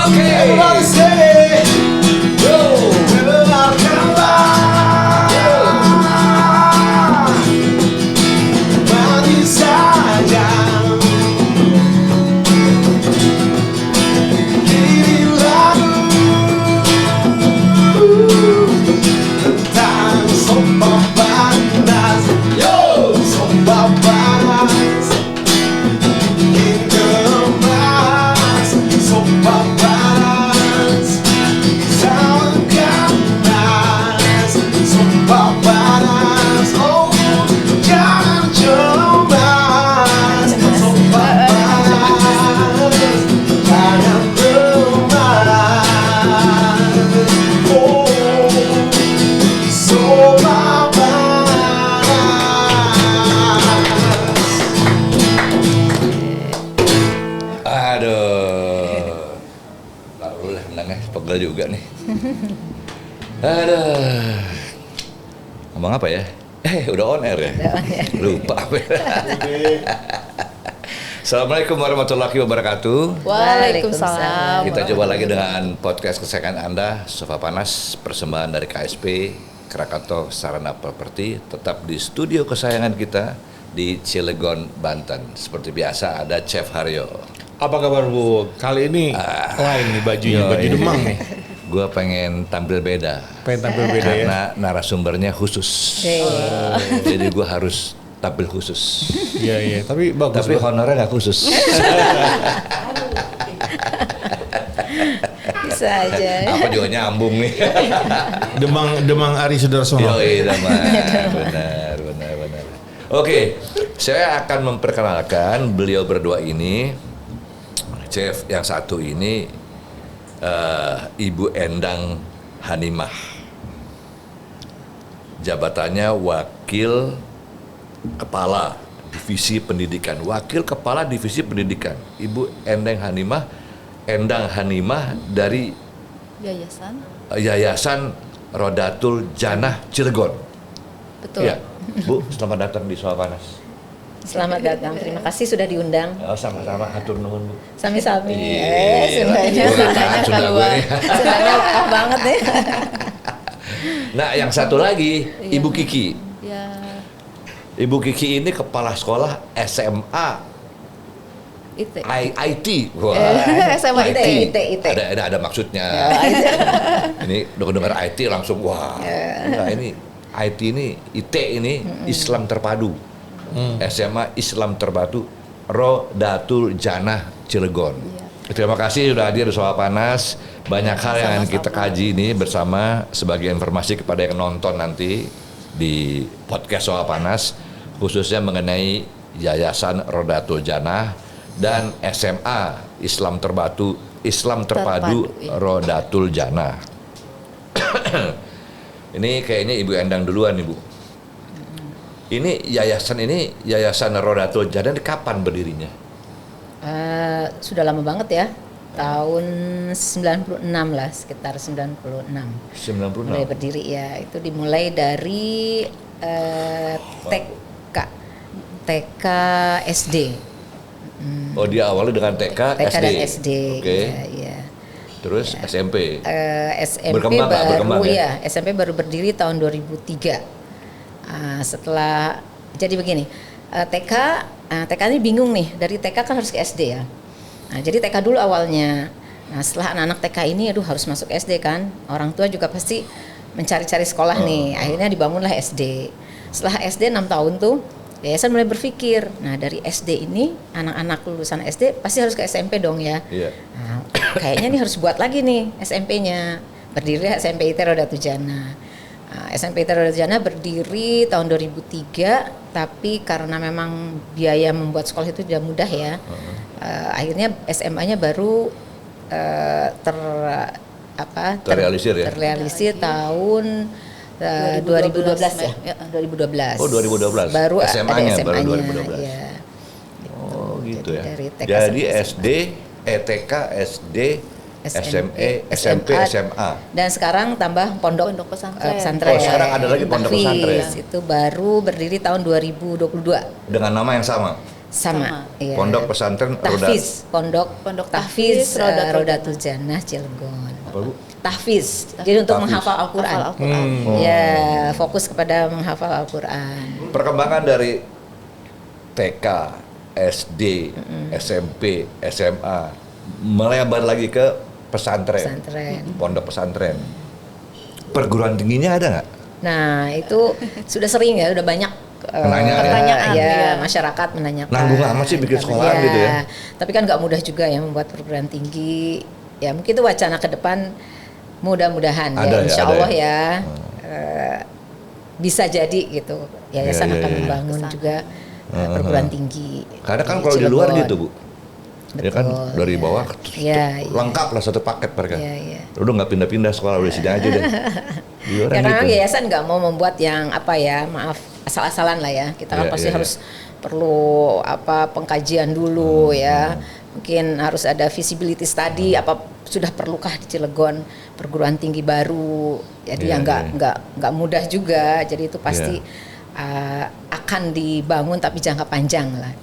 Everybody say, yo, dengarkanlah manis saja. Ini lagu tentang sopa panas. Yo, sopa panas. Bikin gemas sopa panas. Sangat ganas sopa panas. Oh, jangan cemas sopa panas. Jangan cemas. Oh, sopa panas. Aduh, lalu lah nangis pegel juga nih. Aduh, ngomong apa ya? Udah on air ya? Lupa apa ya? Assalamualaikum warahmatullahi wabarakatuh. Waalaikumsalam. Kita coba lagi dengan podcast kesayangan Anda, Sofa Panas, persembahan dari KSP, Krakatau Sarana Properti, tetap di studio kesayangan kita di Cilegon, Banten. Seperti biasa ada Chef Haryo. Apa kabar Bu? Kali ini lain nih bajunya, baju Demang nih. Gua pengen tampil beda. Pengen tampil beda ya. Karena narasumbernya khusus. Jadi gua harus tampil khusus. Iya, tapi bagus. Tapi honornya nggak khusus. Bisa aja. Apa juga nyambung nih. Demang Ari Sudarsono. Yoi, benar. Oke, saya akan memperkenalkan beliau berdua ini. Chef yang satu ini Ibu Endang Hanimah. Jabatannya Wakil Kepala Divisi Pendidikan. Wakil Kepala Divisi Pendidikan. Ibu Endang Hanimah dari Yayasan Rodatul Janah Cilegon. Betul. Ya, Bu, selamat datang di Soal Panas. Selamat datang. Terima kasih sudah diundang. Oh, sama-sama, hatur nuhun, Bu. Sami-sami. Iya, Sundanya Sunda keluar. gue nih. Sundanya lepas banget nih. Nah, yang satu lagi, Ibu Kiki. Ya. Ibu Kiki ini kepala sekolah SMA IT. IT. Wah, SMA IT. Ada maksudnya. Ini dengar IT langsung wah. Nah, ini IT ini IT ini Islam terpadu. SMA Islam terpadu Rodatul Janah Cilegon. Terima kasih sudah hadir di Soal Panas. Banyak hal yang akan kita kaji ini bersama sebagai informasi kepada yang nonton nanti di podcast Soal Panas, khususnya mengenai Yayasan Rodatul Janah dan SMA Islam Terpadu Rodatul Janah. Ini kayaknya Ibu Endang duluan nih, Bu. Ini Yayasan Rodatul Janah kapan berdirinya? Sudah lama banget ya. Tahun 96 lah, sekitar 96. 96. Mulai berdiri ya. Itu dimulai dari TK SD. Oh, dia awalnya dengan TK SD. dan SD. Oke. Ya. Terus SMP. SMP Berkembang ya? SMP baru berdiri tahun 2003. Setelah jadi begini, TK ini bingung nih, dari TK kan harus ke SD ya. Nah, jadi TK dulu awalnya. Nah, setelah anak-anak TK ini harus masuk SD kan. Orang tua juga pasti mencari-cari sekolah nih. Akhirnya dibangunlah SD. Setelah SD 6 tahun tuh yayasan mulai berpikir, nah dari SD ini anak-anak lulusan SD pasti harus ke SMP dong ya. Iya. Nah, kayaknya nih harus buat lagi nih SMP-nya. Berdiri SMP IT Rodatul Janah. SMP IT Rodatul Janah berdiri tahun 2003, tapi karena memang biaya membuat sekolah itu tidak mudah ya. Akhirnya SMA-nya baru terrealisir tahun 2012 ya. 2012. Oh, 2012. Baru SMA-nya ada baru SMA-nya. 2012. Ya. Oh, gitu ya. Dari TK Jadi sampai SD, TK, SD, SMP, SMP, SMA. Dan sekarang tambah pondok pesantren. Oh, sekarang ada lagi pondok pesantren. Itu baru berdiri tahun 2022. Dengan nama yang sama. Sama. Iya. Pondok pesantren Tahfiz, Pondok Tahfiz Rodatul Jannah Cilegon. Apa Bu? Tahfiz. Jadi untuk Tahfiz. menghafal Al-Qur'an. Ya, fokus kepada menghafal Al-Qur'an. Perkembangan dari TK, SD, SMP, SMA melebar lagi ke pesantren, pondok pesantren. Perguruan tingginya ada nggak? Nah, itu sudah sering ya, udah banyak pertanyaan ya, masyarakat menanyakan. Nanggung amat sih bikin sekolahan gitu ya. Tapi kan nggak mudah juga ya membuat perguruan tinggi. Ya mungkin itu wacana ke depan, mudah-mudahan ya, insya Allah ya, bisa jadi gitu. Yayasan akan membangun juga perguruan tinggi. Karena kan kalau di luar gitu Bu, Betul, ya kan dari bawah lengkap lah satu paket mereka. Udah nggak pindah-pindah sekolah, udah sini aja deh. Ya karena yayasan nggak mau membuat yang asal-asalan lah ya. Kita kan pasti harus perlu pengkajian dulu ya. Mungkin harus ada feasibility study sudah perlukah di Cilegon perguruan tinggi baru. Jadi yang nggak mudah juga. Jadi itu pasti akan dibangun tapi jangka panjang lah.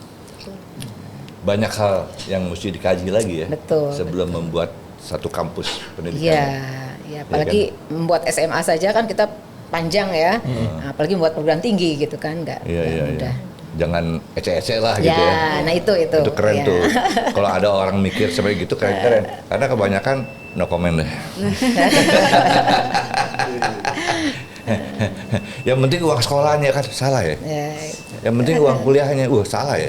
Banyak hal yang mesti dikaji lagi ya. Betul. Sebelum membuat satu kampus pendidikan. Iya, apalagi membuat SMA saja kan kita panjang ya. Nah, apalagi membuat perguruan tinggi gitu kan nggak mudah. Jangan ece-ece lah gitu ya. Nah itu keren tuh. Kalau ada orang mikir seperti gitu keren. Karena kebanyakan no comment deh. Yang penting uang sekolahnya kan salah ya. Yang penting uang kuliahnya salah ya.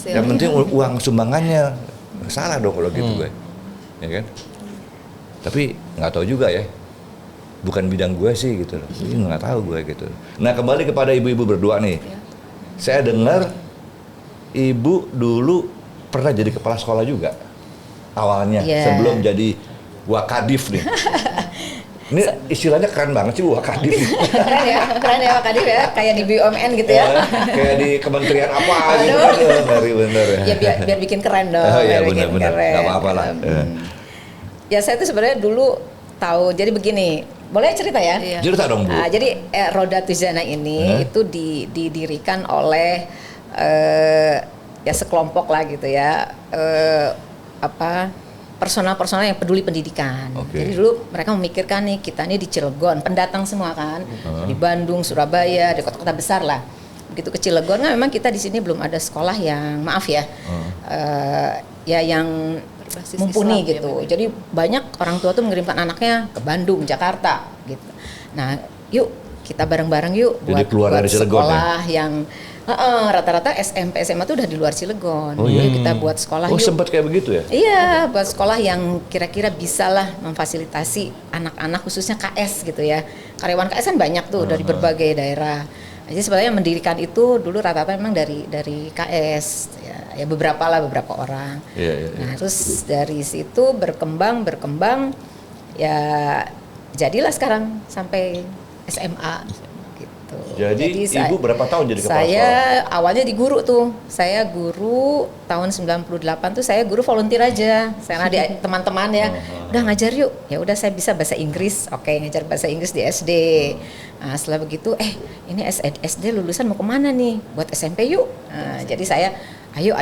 Yang penting uang sumbangannya salah dong kalau gitu gue. Ya kan? Tapi nggak tahu juga ya. Bukan bidang gue sih gitu loh. Jadi nggak tahu gue gitu. Nah, kembali kepada ibu-ibu berdua nih. Saya dengar ibu dulu pernah jadi kepala sekolah juga awalnya sebelum jadi wakadif nih. Ini istilahnya keren banget sih wakadif. keren ya wakadif ya, kayak di BUMN gitu ya. Kayak di kementerian apa gitu kan, dari bener ya. Ya biar bikin keren dong. Iya benar-benar, nggak apa-apa lah. Ya saya tuh sebenarnya dulu tahu, jadi begini, boleh cerita ya? Cerita dong Bu. Jadi Rodatul Jannah ini itu didirikan oleh ya sekelompok lah gitu ya, personal-personal yang peduli pendidikan. Jadi dulu mereka memikirkan nih, kita nih di Cilegon, pendatang semua kan, di Bandung, Surabaya, di kota-kota besar lah. Begitu ke Cilegon kan memang kita di sini belum ada sekolah yang ya yang mumpuni Islam, gitu. Jadi banyak orang tua tuh mengirimkan anaknya ke Bandung, Jakarta gitu. Nah, yuk kita bareng-bareng yuk buat sekolah yang rata-rata SMP SMA tuh udah di luar Cilegon. Yuk kita buat sekolah yuk. Sempat kayak begitu ya? Iya, buat sekolah yang kira-kira bisa lah memfasilitasi anak-anak khususnya KS gitu ya. Karyawan KS kan banyak tuh dari berbagai daerah. Jadi sebenarnya mendirikan itu dulu rata-rata memang dari KS ya beberapa orang. Nah, terus dari situ berkembang ya jadilah sekarang sampai SMA gitu. Jadi ibu berapa tahun jadi kepala sekolah? Saya awalnya di guru tuh. Saya guru tahun 98 tuh saya guru volunteer aja. Saya ada teman-teman ya, udah ngajar yuk. Ya udah saya bisa bahasa Inggris. Oke, ngajar bahasa Inggris di SD. Nah, setelah begitu ini SD lulusan mau kemana nih? Buat SMP yuk. Nah, jadi saya ayo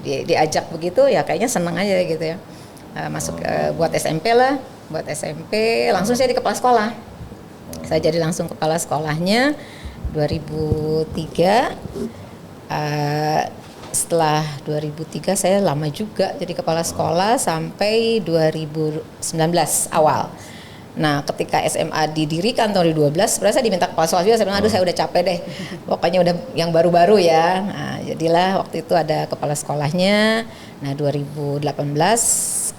diajak begitu ya kayaknya seneng aja gitu ya. Masuk buat SMP lah. Buat SMP langsung saya di kepala sekolah. Saya jadi langsung kepala sekolahnya 2003. Setelah 2003 saya lama juga jadi kepala sekolah sampai 2019 awal. Nah, ketika SMA didirikan tahun 2012, sebenarnya saya diminta kepala sekolah juga. Saya bilang, aduh saya udah capek deh. Pokoknya udah yang baru-baru ya. Nah, jadilah waktu itu ada kepala sekolahnya. Nah, 2018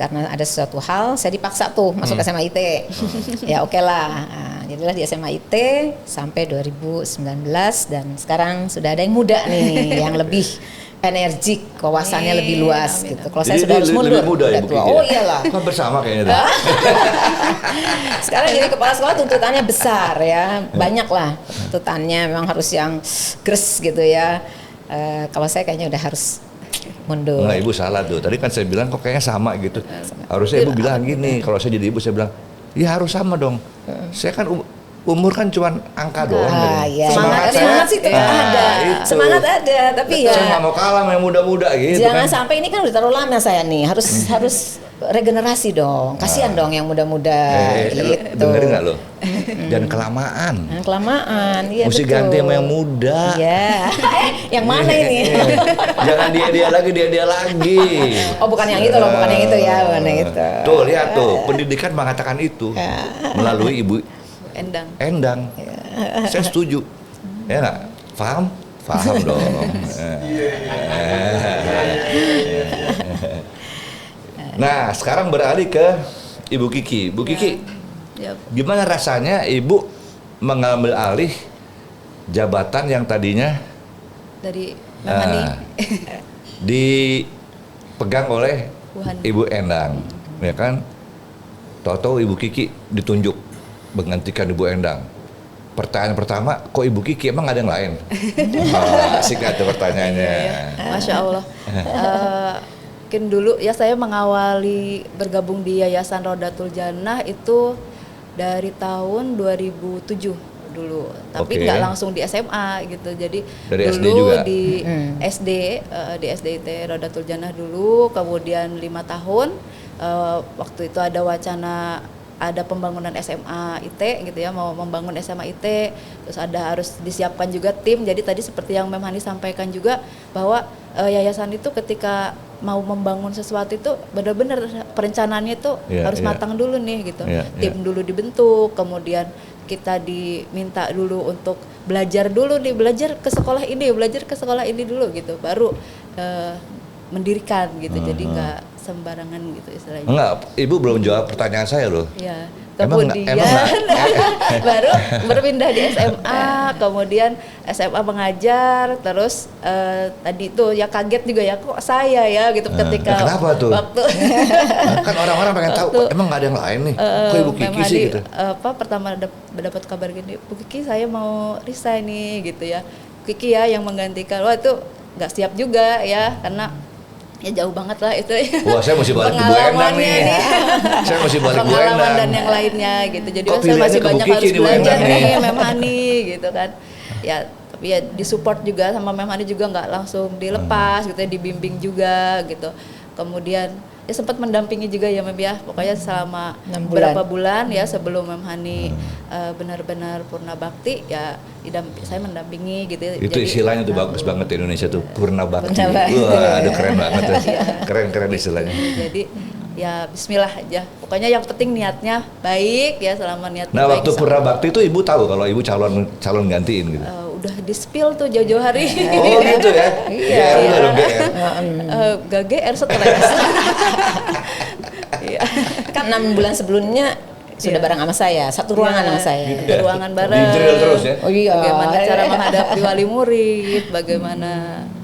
karena ada sesuatu hal, saya dipaksa tuh masuk SMA IT. Ya oke lah. Nah, jadilah di SMA IT sampai 2019 dan sekarang sudah ada yang muda nih, yang lebih energik, wawasannya lebih luas gitu. Kalau saya sudah harus mundur. Lebih muda ya Bu Kiki? Oh iyalah. Kan bersama kayaknya. Sekarang jadi kepala sekolah tuntutannya besar ya, banyak lah tuntutannya, memang harus yang gres gitu ya. Kalau saya kayaknya udah harus mundur. Nah, ibu salah tuh. Tadi kan saya bilang kok kayaknya sama gitu. Harusnya ibu bilang gini. Kalau saya jadi ibu saya bilang, ya harus sama dong. Saya kan umur kan cuma angka doang. Iya. Semangat Semangat sih tetap ada. itu. Semangat ada, tapi ya Saya nggak mau kalah sama yang muda-muda gitu jangan kan. sampai ini kan udah terlalu lama saya nih. Harus regenerasi dong. Kasihan dong yang muda-muda gitu. Dengerin nggak lo? Dan kelamaan. Kelamaan, iya Mesti betul. ganti sama yang muda. Iya. Yang mana ini? Jangan dia lagi. Oh, bukan yang itu loh, bukan yang itu ya, bukan yang itu. Tuh lihat tuh, pendidikan mengatakan itu melalui Ibu Endang. Saya setuju. Ya nggak? Paham? Paham dong. Nah, sekarang beralih ke Ibu Kiki. Bu Kiki, gimana rasanya Ibu mengambil alih jabatan yang tadinya Dari Memani. dipegang oleh Wuhan. Ibu Endang, ya kan? Tahu-tahu Ibu Kiki ditunjuk menggantikan Ibu Endang. Pertanyaan pertama, kok Ibu Kiki emang ada yang lain? Asik ada pertanyaannya. Masya Allah. Mungkin dulu ya saya mengawali bergabung di Yayasan Rodatul Jannah itu dari tahun 2007 dulu, tapi Oke. nggak langsung di SMA gitu. Jadi Dari SD dulu juga? di SD, di SDIT Rodatul Jannah dulu, kemudian 5 tahun. Waktu itu ada wacana ada pembangunan SMA IT gitu ya, mau membangun SMA IT, terus ada harus disiapkan juga tim. Jadi tadi seperti yang Mem Hani sampaikan juga bahwa yayasan itu ketika mau membangun sesuatu itu benar-benar perencanaannya itu harus matang dulu nih gitu. Tim dulu dibentuk, kemudian kita diminta dulu untuk belajar dulu nih, belajar ke sekolah ini dulu gitu, baru mendirikan gitu. Jadi nggak sembarangan gitu istilahnya. Enggak, Ibu belum jawab pertanyaan saya loh. Ya, Emang kemudian nggak- baru berpindah di SMA, kemudian SMA mengajar, terus tadi itu ya kaget juga ya, kok saya ya gitu ketika kenapa tuh? waktu Kan orang-orang pengen tahu, Waktu, emang nggak ada yang lain nih? Kok Ibu Kiki sih gitu? pertama mendapat kabar gini, Bu Kiki saya mau resign nih gitu ya. Kiki ya yang menggantikan. Wah itu nggak siap juga ya, karena ya jauh banget lah itu. Wah, saya mesti balik ke Bu Endang Pengalamannya nih. Saya mesti balik Bu Pengalaman Endang. dan yang lainnya gitu. Jadi Kok saya pilihannya masih ke Bu banyak Kiki harus nih, Bu belajar Endang nih? nih Mem Hani gitu kan. Ya tapi ya disupport juga sama Mem Hani juga, nggak langsung dilepas gitu ya, dibimbing juga gitu. Kemudian ya sempat mendampingi juga ya Mem ya, pokoknya selama 6 bulan. beberapa bulan ya sebelum Mem Hani benar-benar purna bakti ya saya mendampingi gitu ya. Itu Jadi, istilahnya tuh bagus banget di Indonesia tuh, purna bakti. Purna bakti. Wah, aduh keren banget tuh. Keren istilahnya. Jadi ya Bismillah aja. Pokoknya yang penting niatnya baik ya, selama niatnya Nah, baik. waktu purna bakti itu Ibu tahu kalau Ibu calon gantiin gitu. Udah di-spill tuh jauh-jauh hari. Oh gitu ya? Iya. GR juga dong, GR. Gak GR stres. Iya. Kan 6 bulan sebelumnya sudah bareng sama saya, satu ruangan sama saya. Gitu Di ya? ruangan bareng. Di-drill terus ya? Oh iya. Bagaimana cara menghadapi wali murid, bagaimana.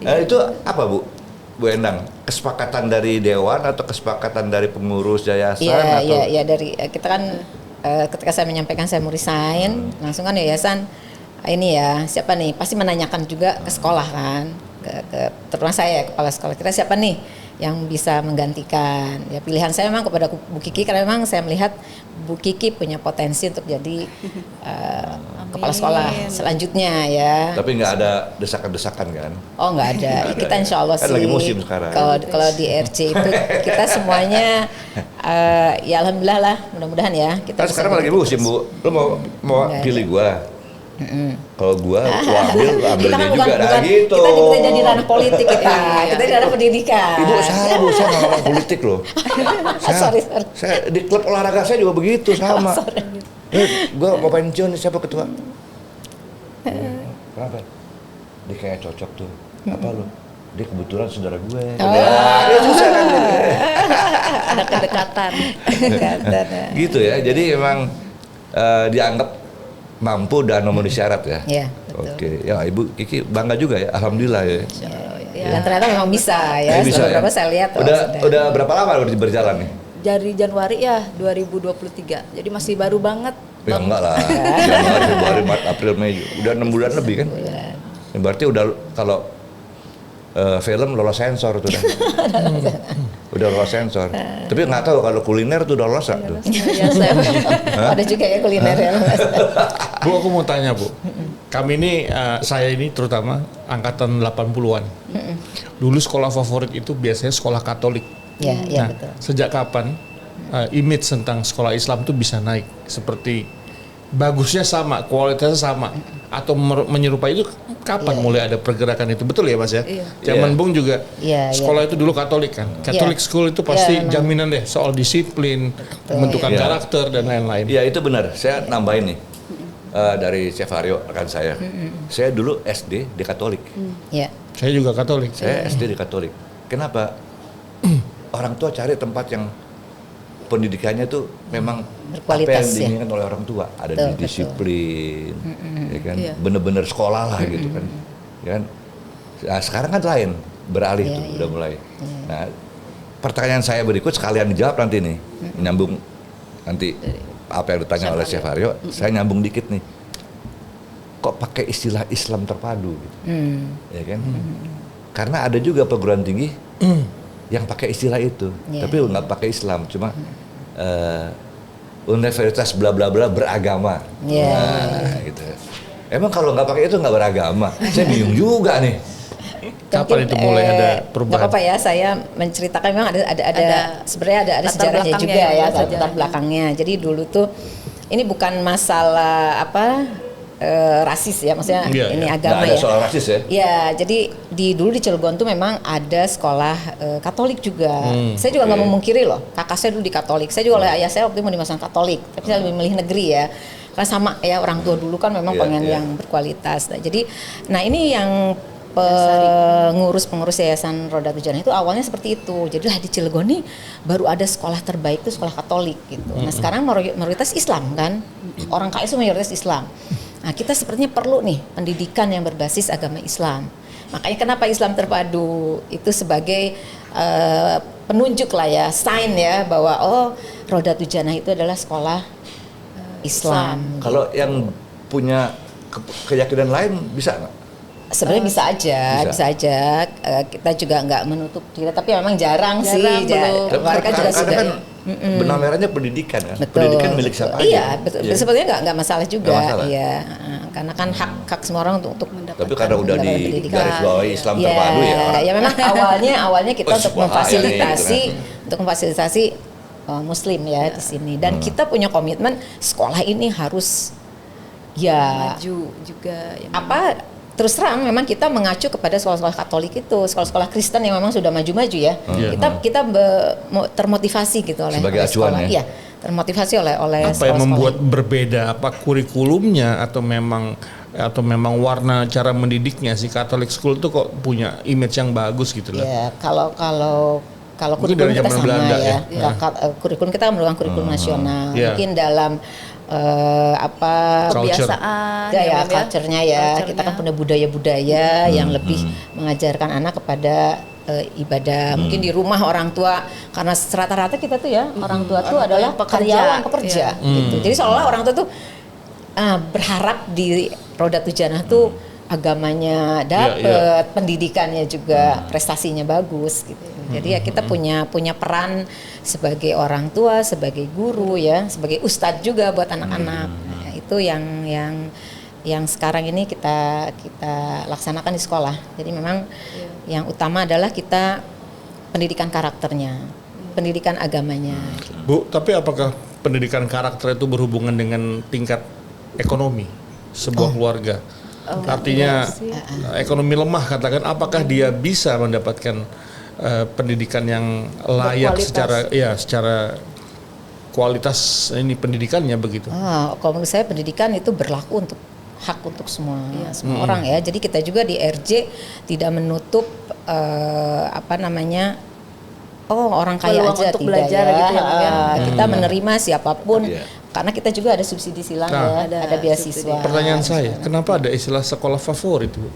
Itu apa Bu Endang? Kesepakatan dari Dewan atau kesepakatan dari pengurus yayasan Iya, atau? iya dari kita kan ketika saya menyampaikan saya mau resign, langsung kan yayasan ini ya, siapa nih? Pasti menanyakan juga ke sekolah kan, ke terutama saya kepala sekolah, kita siapa nih yang bisa menggantikan. Ya pilihan saya memang kepada Bu Kiki karena memang saya melihat Bu Kiki punya potensi untuk jadi kepala sekolah selanjutnya ya. Tapi nggak ada desakan-desakan kan? Oh nggak ada, kita insya Allah Kan sih. lagi musim sekarang. Kalau di RC itu kita semuanya ya alhamdulillah lah, mudah-mudahan ya. Kita Kan bisa sekarang lagi musim Bu, lu mau Nggak pilih gua? Kalau gua ambil kita kan dia juga. Nah gitu. kita jadi ranah politik kita, kita di ranah pendidikan. Ibu salah Bu, saya nggak ngomong politik loh. Sorry. Saya di klub olahraga saya juga begitu sama. Gua mau pensiun, siapa ketua? Kenapa? Dia kayak cocok tuh. Apa lu? Dia kebetulan saudara gue. Dia susah kan. Ada kedekatan. Gitu ya. Jadi memang dianggap mampu dan memenuhi syarat ya. Iya, betul. Oke. Ya Ibu Kiki bangga juga ya. Alhamdulillah ya. Dan ternyata memang bisa ya. Bisa Setelah ya? berapa saya lihat. Udah berapa lama berjalan nih? Dari Januari ya 2023. Jadi masih baru banget. Ya enggak lah. Januari, Februari, Maret, April, Mei. Udah 6 bulan lebih kan? Ya, berarti udah kalau film lolos sensor tuh dah. Udah lolos sensor. Tapi nggak tahu kalau kuliner tuh udah lolos nggak tuh. Ya, saya Ada juga ya kuliner ya. Bu, aku mau tanya Bu. Kami ini, saya ini terutama angkatan 80-an. Dulu sekolah favorit itu biasanya sekolah Katolik. Ya, ya Nah, betul. sejak kapan image tentang sekolah Islam itu bisa naik? Seperti bagusnya sama, kualitasnya sama, atau menyerupai itu kapan mulai ada pergerakan itu? Betul ya Mas ya? Iya. Zaman Bung juga Iya, sekolah itu dulu Katolik kan? Catholic school itu pasti Iya, memang. jaminan deh soal disiplin, pembentukan Iya. karakter dan lain-lain. Iya itu benar. Saya nambahin nih dari Chef Aryo rekan saya. Saya dulu SD di Katolik. Ya. Saya juga Katolik. Saya SD di Katolik. Kenapa? Orang tua cari tempat yang pendidikannya tuh memang apa yang Berkualitas, ya. diinginkan oleh orang tua. Ada Betul, di disiplin, ya kan, Iya. bener-bener sekolah lah gitu kan. Ya kan? Nah, sekarang kan lain, beralih Iya, tuh, iya. udah mulai. Nah, pertanyaan saya berikut sekalian dijawab nanti nih, nyambung nanti apa yang ditanya oleh Chef Aryo, saya nyambung dikit nih. Kok pakai istilah Islam terpadu gitu, ya kan? Karena ada juga perguruan tinggi yang pakai istilah itu, Iya. tapi nggak pakai Islam, cuma universitas bla bla bla beragama. Iya. Nah, gitu. Emang kalau nggak pakai itu nggak beragama? Saya bingung juga nih. Kapan itu mulai ada perubahan? Nggak apa-apa ya, saya menceritakan memang ada sebenarnya ada latar sejarahnya belakangnya juga ya, ya, latar latar belakangnya. Jadi dulu tuh ini bukan masalah rasis ya, maksudnya Iya, ini iya. agama Nggak ada ya. soal rasis ya? Ya, jadi dulu di Cilegon tuh memang ada sekolah Katolik juga. Saya juga nggak Oke. memungkiri loh, kakak saya dulu di Katolik. Saya juga oleh ayah saya waktu itu mau dimasukkan Katolik, tapi saya lebih milih negeri ya. Karena sama ya, orang tua dulu kan memang Iya, pengen iya. yang berkualitas. Nah, jadi, ini yang pengurus Yayasan Roda Tujuan itu awalnya seperti itu. Jadi lah di Cilegon nih baru ada sekolah terbaik itu sekolah Katolik gitu. Nah sekarang mayoritas Islam kan, orang KS itu mayoritas Islam. Nah kita sepertinya perlu nih pendidikan yang berbasis agama Islam. Makanya kenapa Islam terpadu itu sebagai penunjuk lah ya, sign ya bahwa Roda Tujanah itu adalah sekolah Islam. Kalau yang punya keyakinan lain bisa nggak? Sebenarnya bisa aja. Kita juga nggak menutup diri, tapi memang jarang sih. belum. Mereka juga Karena sudah. kan benang merahnya pendidikan kan. Betul. Pendidikan milik siapa aja. Iya, betul. Iya. Sebetulnya nggak masalah juga. Nggak masalah. Iya, karena kan hak semua orang untuk mendapatkan. Tapi karena udah di mendapatkan pendidikan. garis bawahi Islam Iya, terpadu ya. ya memang awalnya kita Oh, untuk bahaya nih, memfasilitasi Muslim ya di sini. Dan kita punya komitmen sekolah ini harus ya maju juga ya. terus terang memang kita mengacu kepada sekolah-sekolah Katolik itu, sekolah-sekolah Kristen yang memang sudah maju-maju ya. Iya. Kita termotivasi gitu oleh Sebagai oleh acuan sekolah. ya? Iya, termotivasi oleh Apa yang sekolah-sekolah. membuat berbeda? Apa kurikulumnya atau memang warna cara mendidiknya? Si Catholic School tuh kok punya image yang bagus gitu lah. Ya, kalau Mungkin kurikulum dari kita zaman sama Belanda ya. ya. Kurikulum kita merupakan kurikulum nasional. Iya. Mungkin dalam Culture. Kebiasaan ya, Mem, culture-nya ya. Kita kan punya budaya-budaya yang lebih mengajarkan anak kepada ibadah. Mungkin di rumah orang tua, karena rata-rata kita tuh ya orang tua tuh adalah pekerja. pekerja gitu. Jadi seolah orang tua tuh berharap di Roda Tujanah tuh agamanya dapet, pendidikannya juga prestasinya bagus gitu. Jadi ya kita punya peran sebagai orang tua, sebagai guru ya, sebagai ustadz juga buat anak-anak. Nah, itu yang sekarang ini kita laksanakan di sekolah. Jadi memang yang utama adalah kita pendidikan karakternya, pendidikan agamanya. Bu, tapi apakah pendidikan karakter itu berhubungan dengan tingkat ekonomi sebuah keluarga? Artinya ekonomi lemah katakan, apakah dia bisa mendapatkan pendidikan yang layak secara kualitas ini pendidikannya begitu? Kalau menurut saya pendidikan itu berlaku untuk hak untuk semua orang ya. Jadi kita juga di RJ tidak menutup orang kaya Peluang aja untuk tidak belajar ya. gitu ya, mungkin. Kita menerima siapapun. Iya. Karena kita juga ada subsidi silang Nah, ya, ada ada beasiswa. subsidi. Pertanyaan saya, kenapa ada istilah sekolah favorit, Bu?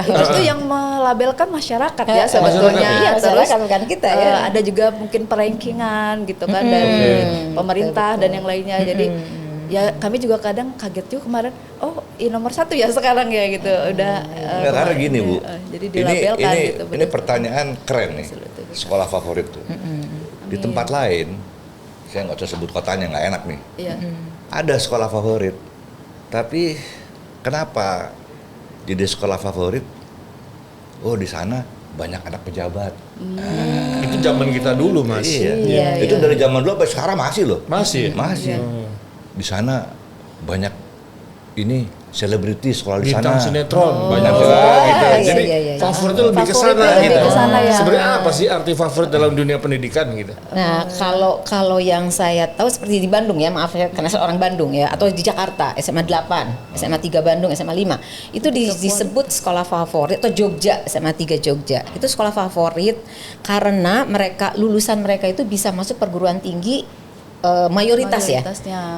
Itu yang melabelkan masyarakat ya Iya, sebetulnya. Terus masyarakat bukan kita ya. ada juga mungkin perankingan gitu kan dari pemerintah dan yang lainnya. Jadi Ya kami juga kadang kaget juga kemarin, oh nomor 1 ya sekarang ya gitu, udah. Nggak, karena gini Bu, jadi dilabelkan ini, gitu. ini pertanyaan keren nih, sekolah favorit tuh. Di tempat lain, saya nggak usah sebut kotanya, nggak enak nih. Iya. Ada sekolah favorit, tapi kenapa jadi sekolah favorit? Oh di sana banyak anak pejabat. Itu zaman kita dulu, Mas. Iya. Itu dari zaman dulu sampai sekarang masih loh. Masih. Masih. Di sana banyak ini selebriti sekolah di Bintang sana. sinetron banyak Oh, juga gitu. iya, Jadi iya, iya. favoritnya lebih ke Favoritnya sana lebih gitu. ke sana, ya. Sebenarnya apa sih arti favorit dalam dunia pendidikan gitu? Nah, kalau yang saya tahu seperti di Bandung ya, maaf ya karena saya orang Bandung ya, atau di Jakarta SMA 8, SMA 3 Bandung, SMA 5. Itu disebut sekolah favorit, atau Jogja, SMA 3 Jogja. Itu sekolah favorit karena lulusan mereka itu bisa masuk perguruan tinggi mayoritas ya.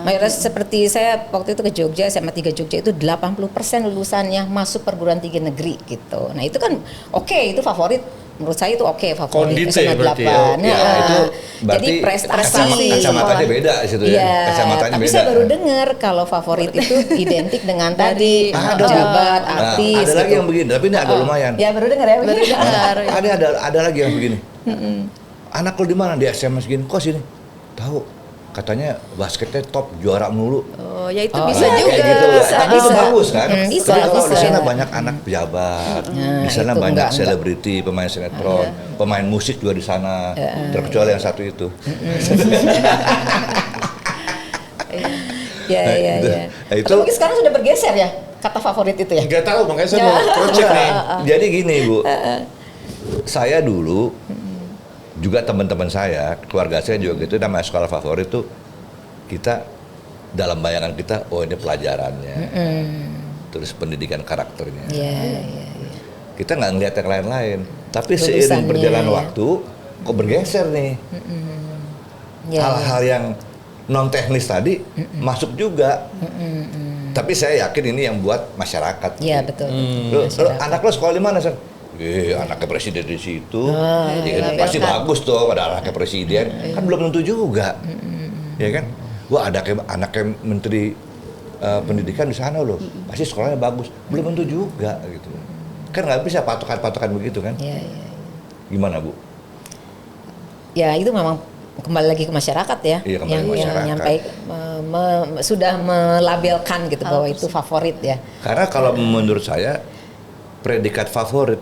Mayoritas seperti saya waktu itu ke Jogja, SMA 3 Jogja itu 80% lulusannya masuk perguruan tinggi negeri gitu. Nah, itu kan oke, itu favorit. Menurut saya itu oke favorit Kondite SMA 8. berarti ya. Nah, Ya, itu jadi berarti prestasi. kacamatanya beda di situ ya. Iya, Kacamatanya tapi beda. saya baru dengar kalau favorit itu identik dengan tadi Ada, pejabat, Nah, artis. ada lagi gitu. yang begini, tapi ini agak lumayan. Ya baru dengar ya. Baru dengar. Ada lagi yang begini. Anak lu di mana di SMA segini? Kok sini? Tahu katanya basketnya top, juara melulu. Oh, ya itu Oh, bisa iya, juga. Kayak gitu loh. Tapi itu bisa. bagus kan? Bisa, Tapi kalau di bisa. sana banyak anak pejabat, di sana itu banyak enggak. selebriti, pemain sinetron, pemain musik juga di sana. Terkecuali yang satu itu. Ya, Nah, ya, itu- ya. nah, itu- Atau mungkin sekarang sudah bergeser ya kata favorit itu ya. Nggak tahu, makanya saya mau cross-check nih. Jadi gini Bu, saya dulu juga teman-teman saya, keluarga saya juga gitu, namanya sekolah favorit tuh kita dalam bayangan kita, oh ini pelajarannya, terus pendidikan karakternya. Iya, iya, iya. Kita nggak ngeliat yang lain-lain, tapi Lulusannya, seiring berjalan ya. waktu, kok bergeser nih. Ya, Hal-hal yang non teknis tadi masuk juga. Tapi saya yakin ini yang buat masyarakat. Iya, betul. Lu, anak lo sekolah di mana, San? Anaknya presiden di situ. Ya kan, pasti bagus tuh ada anaknya presiden. Kan belum tentu juga. Ya kan? Wah, anaknya menteri pendidikan di sana loh. Pasti sekolahnya bagus. Belum tentu juga gitu. Kan nggak bisa patokan-patokan begitu kan? Iya, iya. Gimana, Bu? Ya itu memang kembali lagi ke masyarakat ya, Iya, kembali ke masyarakat. sudah melabelkan gitu bahwa itu favorit ya. Karena kalau menurut saya predikat favorit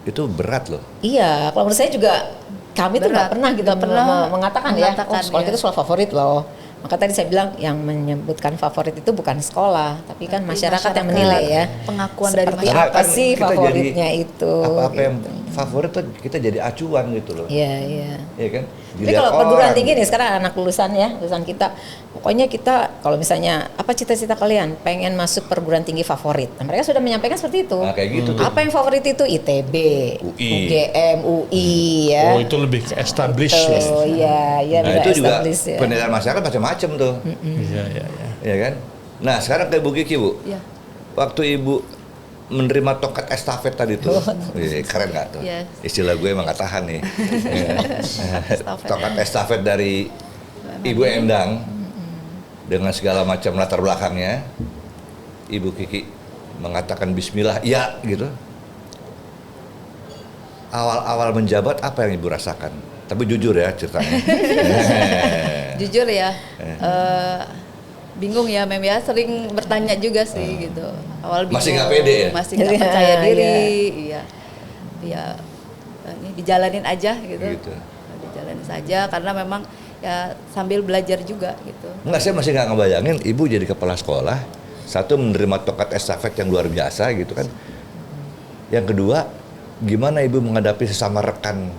itu berat loh. Iya, kalau menurut saya juga kami tuh nggak Berat. pernah gitu Nggak pernah mengatakan mengatakan, ya, oh, sekolah ya. kita sekolah favorit loh. Maka tadi saya bilang yang menyebutkan favorit itu bukan sekolah, tapi kan masyarakat yang menilai ya. Pengakuan dari Seperti Karena apa kan sih kita favoritnya jadi itu? Apa-apa yang gitu. favorit tuh kita jadi acuan gitu loh. Iya, iya. Iya kan? Tapi Dilihat kalau perguruan orang. tinggi nih sekarang anak lulusan ya, lulusan kita, pokoknya kita kalau misalnya apa cita-cita kalian pengen masuk perguruan tinggi favorit, nah, mereka sudah menyampaikan seperti itu. Nah, kayak gitu tuh. Apa yang favorit itu ITB, UI. UGM, UI ya. Oh, itu lebih ke established ya. Oh iya, iya Nah, bisa itu juga established ya. penilaian masyarakat macam-macam tuh. Iya, iya, iya. Ya kan? Nah, sekarang ke Ibu Kiki, Bu. Iya. Waktu Ibu menerima tongkat estafet tadi tuh. Keren nggak tuh? Yes. Istilah gue emang nggak tahan nih. Ya. Estafet. Tongkat estafet dari Ibu Endang dengan segala macam latar belakangnya. Ibu Kiki mengatakan bismillah, ya gitu. Awal-awal menjabat apa yang Ibu rasakan? Tapi jujur ya ceritanya. Jujur ya, bingung ya Mem ya, sering bertanya juga sih gitu. Awal bingung, Masih nggak pede ya? masih nggak Iya, percaya diri, iya. iya, ini dijalanin aja gitu. Gitu. Dijalanin saja karena memang ya sambil belajar juga gitu. Enggak, saya masih nggak ngebayangin Ibu jadi kepala sekolah, satu menerima tongkat estafet yang luar biasa gitu kan. Yang kedua, gimana Ibu menghadapi sesama rekan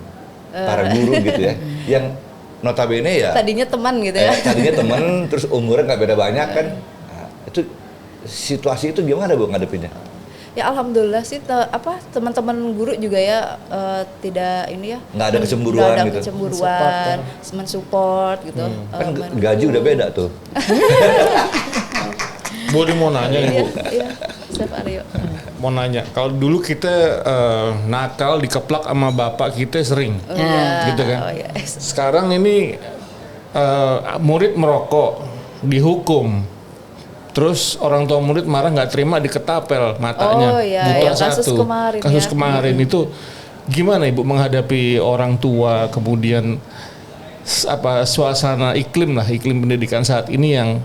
para guru gitu ya, yang notabene ya Tadinya teman gitu ya. tadinya teman, terus umurnya nggak beda banyak kan. Nah, itu situasi itu gimana Bu ngadepinnya? Ya alhamdulillah sih teman-teman guru juga ya tidak ini ya. Nggak ada kecemburuan nggak ada gitu? kecemburuan, mensupport gitu. Kan gaji udah beda tuh. Bu, ini mau nanya nih, Bu. Iya, Chef Aryo. Mau nanya, kalau dulu kita nakal dikeplak sama bapak kita sering, Oh, iya. gitu kan? Oh, iya. Sekarang ini murid merokok, dihukum. Terus orang tua murid marah nggak terima diketapel matanya. Oh, iya, buta yang kasus satu. kemarin Kasus ya. kemarin itu gimana Ibu menghadapi orang tua, kemudian suasana iklim pendidikan saat ini yang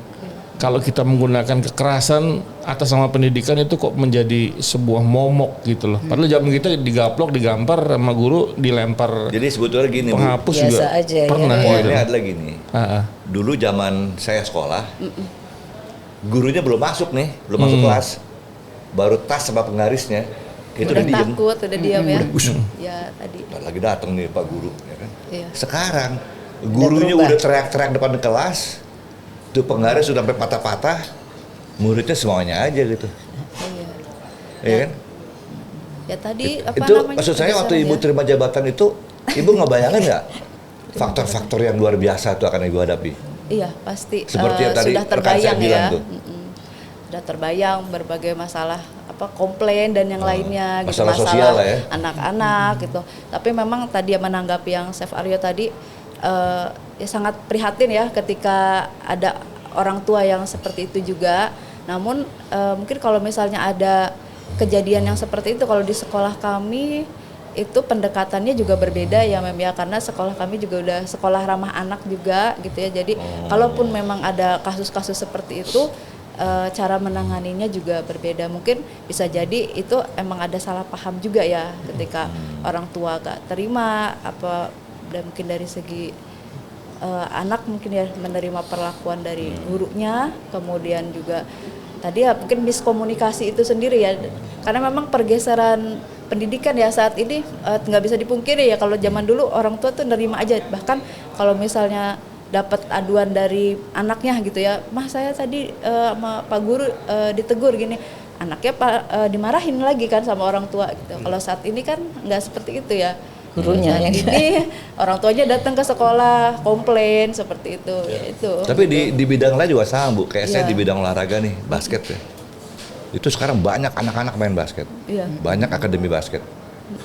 kalau kita menggunakan kekerasan atas nama pendidikan itu kok menjadi sebuah momok gitu loh. Padahal zaman kita digaplok, digampar sama guru, dilempar Jadi sebetulnya gini, Bu. penghapus Biasa juga aja, ya. pernah. Poinnya adalah gini. Ah. Dulu zaman saya sekolah, gurunya belum masuk masuk kelas. Baru tas sama penggarisnya, itu udah udah diem. takut, udah diam ya. Usung. Ya tadi. Nah, lagi datang nih Pak Guru, ya kan? Iya. Sekarang gurunya berubah. udah teriak-teriak depan kelas, tuh penggaris sudah sampai patah-patah, muridnya semuanya aja gitu, Iya. ya kan? Ya tadi apa Itu namanya? maksud saya waktu kebesaran Ibu ya. terima jabatan itu, Ibu ngebayangin nggak faktor-faktor yang luar biasa itu akan Ibu hadapi? Iya pasti. Seperti yang tadi sudah rekan saya terbayang bilang ya. tuh. Sudah terbayang berbagai masalah komplain dan yang lainnya gitu, masalah sosial lah ya. anak-anak gitu. Tapi memang tadi yang menanggapi yang Chef Aryo tadi ya sangat prihatin ya ketika ada orang tua yang seperti itu juga. Namun mungkin kalau misalnya ada kejadian yang seperti itu, kalau di sekolah kami itu pendekatannya juga berbeda ya Mem ya, karena sekolah kami juga udah sekolah ramah anak juga gitu ya. Jadi kalaupun memang ada kasus-kasus seperti itu, cara menanganinya juga berbeda. Mungkin bisa jadi itu emang ada salah paham juga ya ketika orang tua gak terima apa, dan mungkin dari segi anak mungkin ya menerima perlakuan dari gurunya, kemudian juga tadi ya mungkin miskomunikasi itu sendiri ya, karena memang pergeseran pendidikan ya saat ini nggak bisa dipungkiri ya. Kalau zaman dulu orang tua tuh nerima aja, bahkan kalau misalnya dapat aduan dari anaknya gitu ya, mah saya tadi sama Pak Guru ditegur gini, anaknya dimarahin lagi kan sama orang tua gitu. Kalau saat ini kan nggak seperti itu ya, Gurunya yang ini orang tuanya datang ke sekolah komplain seperti itu ya itu. Tapi di bidang lain juga sama Bu, kayak saya Iya. di bidang olahraga nih, basket ya. Itu sekarang banyak anak-anak main basket, Iya. banyak akademi basket,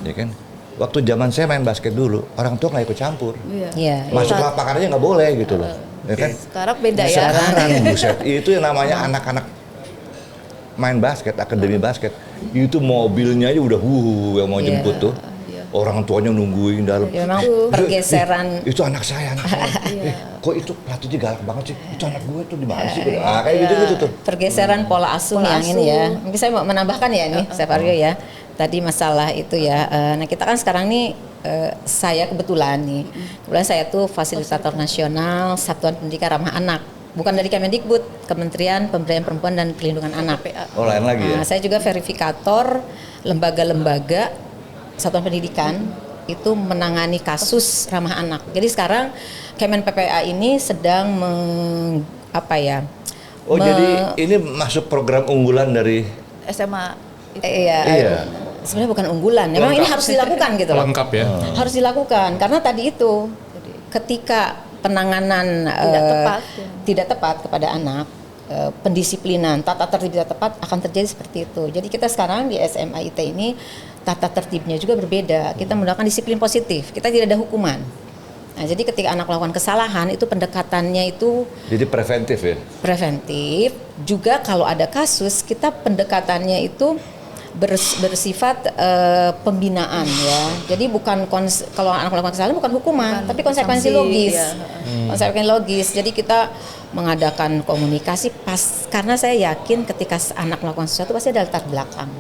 ya kan? Waktu zaman saya main basket dulu, orang tua nggak ikut campur, Iya. Iya. masuk Saat- lapangan aja nggak boleh gitu loh, ya kan? Sekarang beda ya. Sekarang buset, itu yang namanya anak-anak main basket, akademi basket, itu mobilnya aja udah yang mau Iya. jemput tuh, Iya. orang tuanya nungguin dalam. Ya, memang Itu- pergeseran Itu anak saya. Kok itu pelatihnya galak banget sih? Itu anak gue tuh di mana sih? Ah, kayak Iya. gitu tuh. pergeseran pola asuh Pola yang ini ya. asuh. Mungkin saya mau menambahkan ya nih, Chef Aryo ya. Tadi masalah itu ya. Nah kita kan sekarang nih saya kebetulan saya tuh fasilitator nasional Satuan Pendidikan Ramah Anak. Bukan dari Kemendikbud, Kementerian Pemberdayaan Perempuan dan Perlindungan Anak. Oh, lain lagi ya. Nah, saya juga verifikator lembaga-lembaga Satuan Pendidikan itu menangani kasus ramah anak. Jadi sekarang Kemen PPA ini sedang Oh, jadi ini masuk program unggulan dari SMA itu. Iya. Sebenarnya bukan unggulan. Memang ini harus dilakukan gitu loh. Lengkap ya. Harus dilakukan karena tadi itu ketika penanganan tidak tepat kepada anak, pendisiplinan, tata tertib tidak tepat akan terjadi seperti itu. Jadi kita sekarang di SMA IT ini tata tertibnya juga berbeda. Kita menggunakan disiplin positif. Kita tidak ada hukuman. Nah, jadi ketika anak melakukan kesalahan itu pendekatannya itu Jadi preventif ya. preventif. Juga kalau ada kasus kita pendekatannya itu bersifat pembinaan ya. Jadi bukan kalau anak melakukan kesalahan bukan hukuman, tapi konsekuensi sanksi, logis. ya. Konsekuensi logis. Jadi kita mengadakan komunikasi karena saya yakin ketika anak melakukan sesuatu pasti ada latar belakang.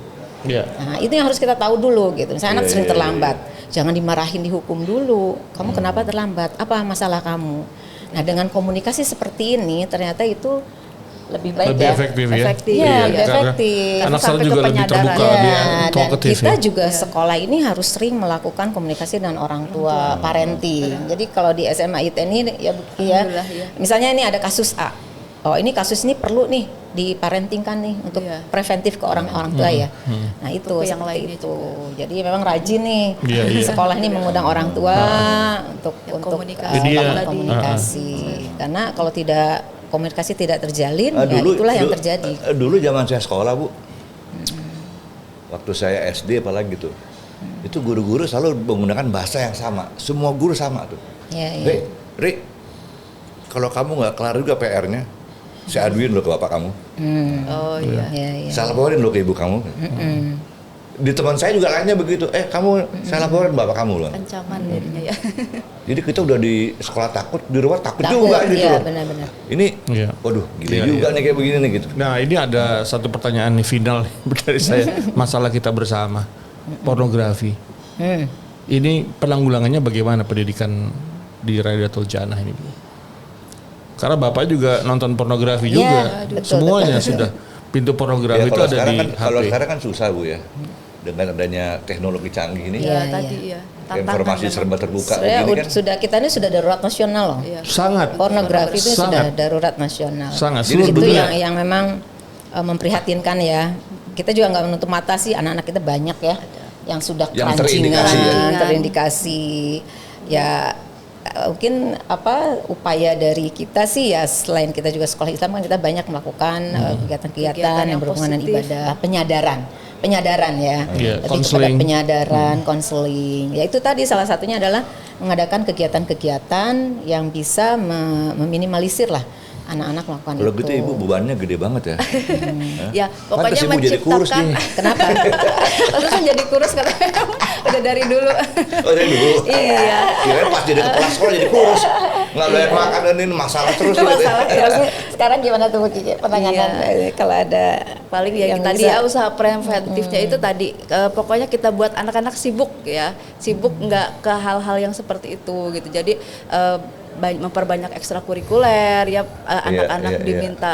Iya. Nah, itu yang harus kita tahu dulu gitu. Misalnya anak Iya, sering iya, terlambat, jangan dimarahin, dihukum dulu. Kamu kenapa terlambat? Apa masalah kamu? Nah, dengan komunikasi seperti ini ternyata itu lebih baik Lebih ya. efektif ya. Efektif. Iya, Iya, lebih karena efektif. anak Sampai sekarang ke juga lebih penyadaran. terbuka, Ya, lebih dan talkative kita ya. juga sekolah ini harus sering melakukan komunikasi dengan orang tua, parenting. Jadi kalau di SMA IT ini ya, Alhamdulillah, ya. misalnya ini ada kasus A. Oh, ini kasus ini perlu nih diparentingkan nih untuk Iya. preventif ke orang-orang tua ya. Nah, itu Untuk yang seperti lainnya itu. Jadi memang rajin nih Iya, iya. sekolah ini mengundang orang tua untuk Ya, komunikasi. untuk Jadi ya, melakukan komunikasi. Karena kalau tidak komunikasi tidak terjalin, ya itulah yang terjadi. Dulu zaman saya sekolah Bu, waktu saya SD apalagi gitu, itu guru-guru selalu menggunakan bahasa yang sama. Semua guru sama tuh. Ya, ya. Rik, kalau kamu nggak kelar juga PR-nya, saya aduin lo ke bapak kamu, Oh iya. Iya. saya laporin lo ke ibu kamu. Di teman saya juga lainnya begitu, kamu saya laporin bapak kamu loh. Ancaman jadinya ya. Jadi kita udah di sekolah takut, di rumah takut juga gitu iya, loh. benar-benar. Ini, Iya. waduh gila Iya, juga iya. nih kayak begini nih gitu. Nah ini ada satu pertanyaan nih, final dari saya, masalah kita bersama, pornografi. Ini penanggulangannya bagaimana pendidikan di Raidatul Jannah ini, Bu? Karena Bapak juga nonton pornografi Iya, juga, betul, semuanya sudah. Pintu pornografi itu ada di kalau HP. sekarang kan susah Bu ya, dengan adanya teknologi canggih ini, Iya, Tadi ya. Tantangan informasi memang. serba terbuka Sebenarnya begini kan. sudah kita ini sudah darurat nasional loh. Iya. Sangat, Pornografi itu sudah Sangat. darurat nasional. sangat. Jadi Seluruh Itu dunia. yang memang memprihatinkan ya. Kita juga nggak menutup mata sih, anak-anak kita banyak ya yang sudah Yang kerancingan, terindikasi ya. terindikasi. Ya mungkin upaya dari kita sih ya, selain kita juga sekolah Islam kan kita banyak melakukan kegiatan-kegiatan Kegiatan yang yang berhubungan dengan positif. ibadah, penyadaran ya. Iya, Lebih kepada konseling. penyadaran, konseling. Ya itu tadi salah satunya adalah mengadakan kegiatan-kegiatan yang bisa meminimalisir lah anak-anak melakukan Kalau itu. gitu Ibu bebannya gede banget ya. Ya, pokoknya Pantes Ibu jadi kurus menciptakan. nih. Kenapa? Terus jadi kurus katanya. Udah dari dulu. Oh dari dulu. Iya. Kirain pas jadi kepala sekolah jadi kurus. Nggak doyan makan dan ini masalah terus gitu. Masalah terus. Sekarang gimana tuh Kiki? Penanganan kalau ada Paling ya yang tadi bisa- ya usaha preventifnya itu tadi pokoknya kita buat anak-anak sibuk ya, sibuk nggak ke hal-hal yang seperti itu gitu. Jadi memperbanyak ekstrakurikuler ya, anak-anak iya. diminta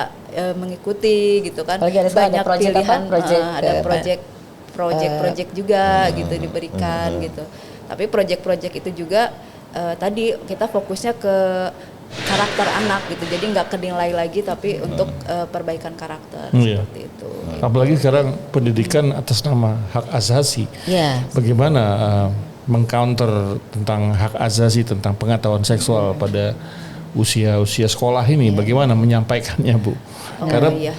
mengikuti gitu kan. Apalagi ada project apa? Ada Project, project juga gitu diberikan gitu. Tapi project-project itu juga tadi kita fokusnya ke karakter anak gitu, jadi nggak ke nilai lagi tapi untuk perbaikan karakter Iya. seperti itu. Apalagi sekarang pendidikan atas nama hak asasi. Ya. Bagaimana mengcounter tentang hak asasi, tentang pengetahuan seksual pada usia sekolah ini? Bagaimana menyampaikannya, Bu? Karena iya.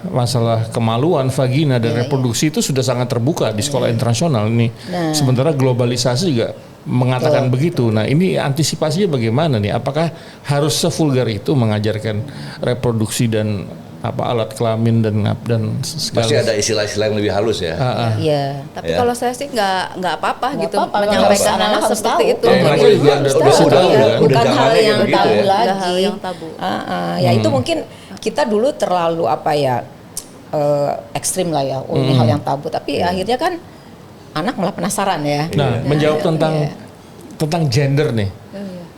masalah kemaluan, vagina dan reproduksi itu sudah sangat terbuka di sekolah internasional ini. Sementara globalisasi juga mengatakan begitu. Nah, ini antisipasinya bagaimana nih? Apakah harus sevulgar itu mengajarkan reproduksi dan alat kelamin dan segala? Pasti ada istilah-istilah yang lebih halus ya. Iya. Tapi Ya. kalau saya sih nggak apa-apa gitu apa-apa, menyampaikan anak-anak hal harus seperti tahu. itu. Ya, mereka Gitu. juga Harus udah tahu, tahu ya. kan. Bukan Udah hal zamannya yang begitu tabu ya. lagi. Udah hal yang tabu. Ya itu mungkin kita dulu terlalu ekstrim lah ya. Oh ini hal yang tabu. Tapi akhirnya kan anak malah penasaran ya. Nah, menjawab tentang gender nih.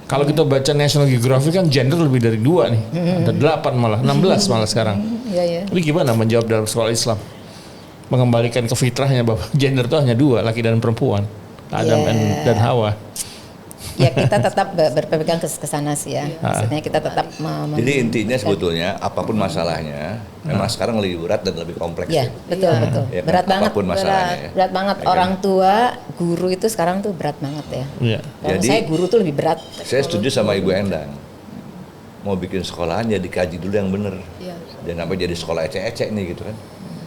Kalau kita baca National Geographic kan gender lebih dari 2 nih. Ada 8 malah, 16 malah sekarang. Iya. Ini gimana menjawab dalam sekolah Islam? Mengembalikan ke fitrahnya bahwa gender itu hanya 2, laki dan perempuan. Adam dan Hawa. Ya kita tetap berpegang ke sana sih ya. Maksudnya kita tetap Jadi intinya sebetulnya apapun masalahnya, memang sekarang lebih berat dan lebih kompleks. ya betul. Ya kan? Berat banget. Apapun masalahnya ya. Berat banget. Ya kan? Orang tua, guru itu sekarang tuh berat banget ya. Iya. Kalau Jadi- saya guru tuh lebih berat. Saya setuju sama Ibu Endang. Mau bikin sekolahan ya dikaji dulu yang bener. Iya. Jangan sampai jadi sekolah ecek-ecek nih gitu kan.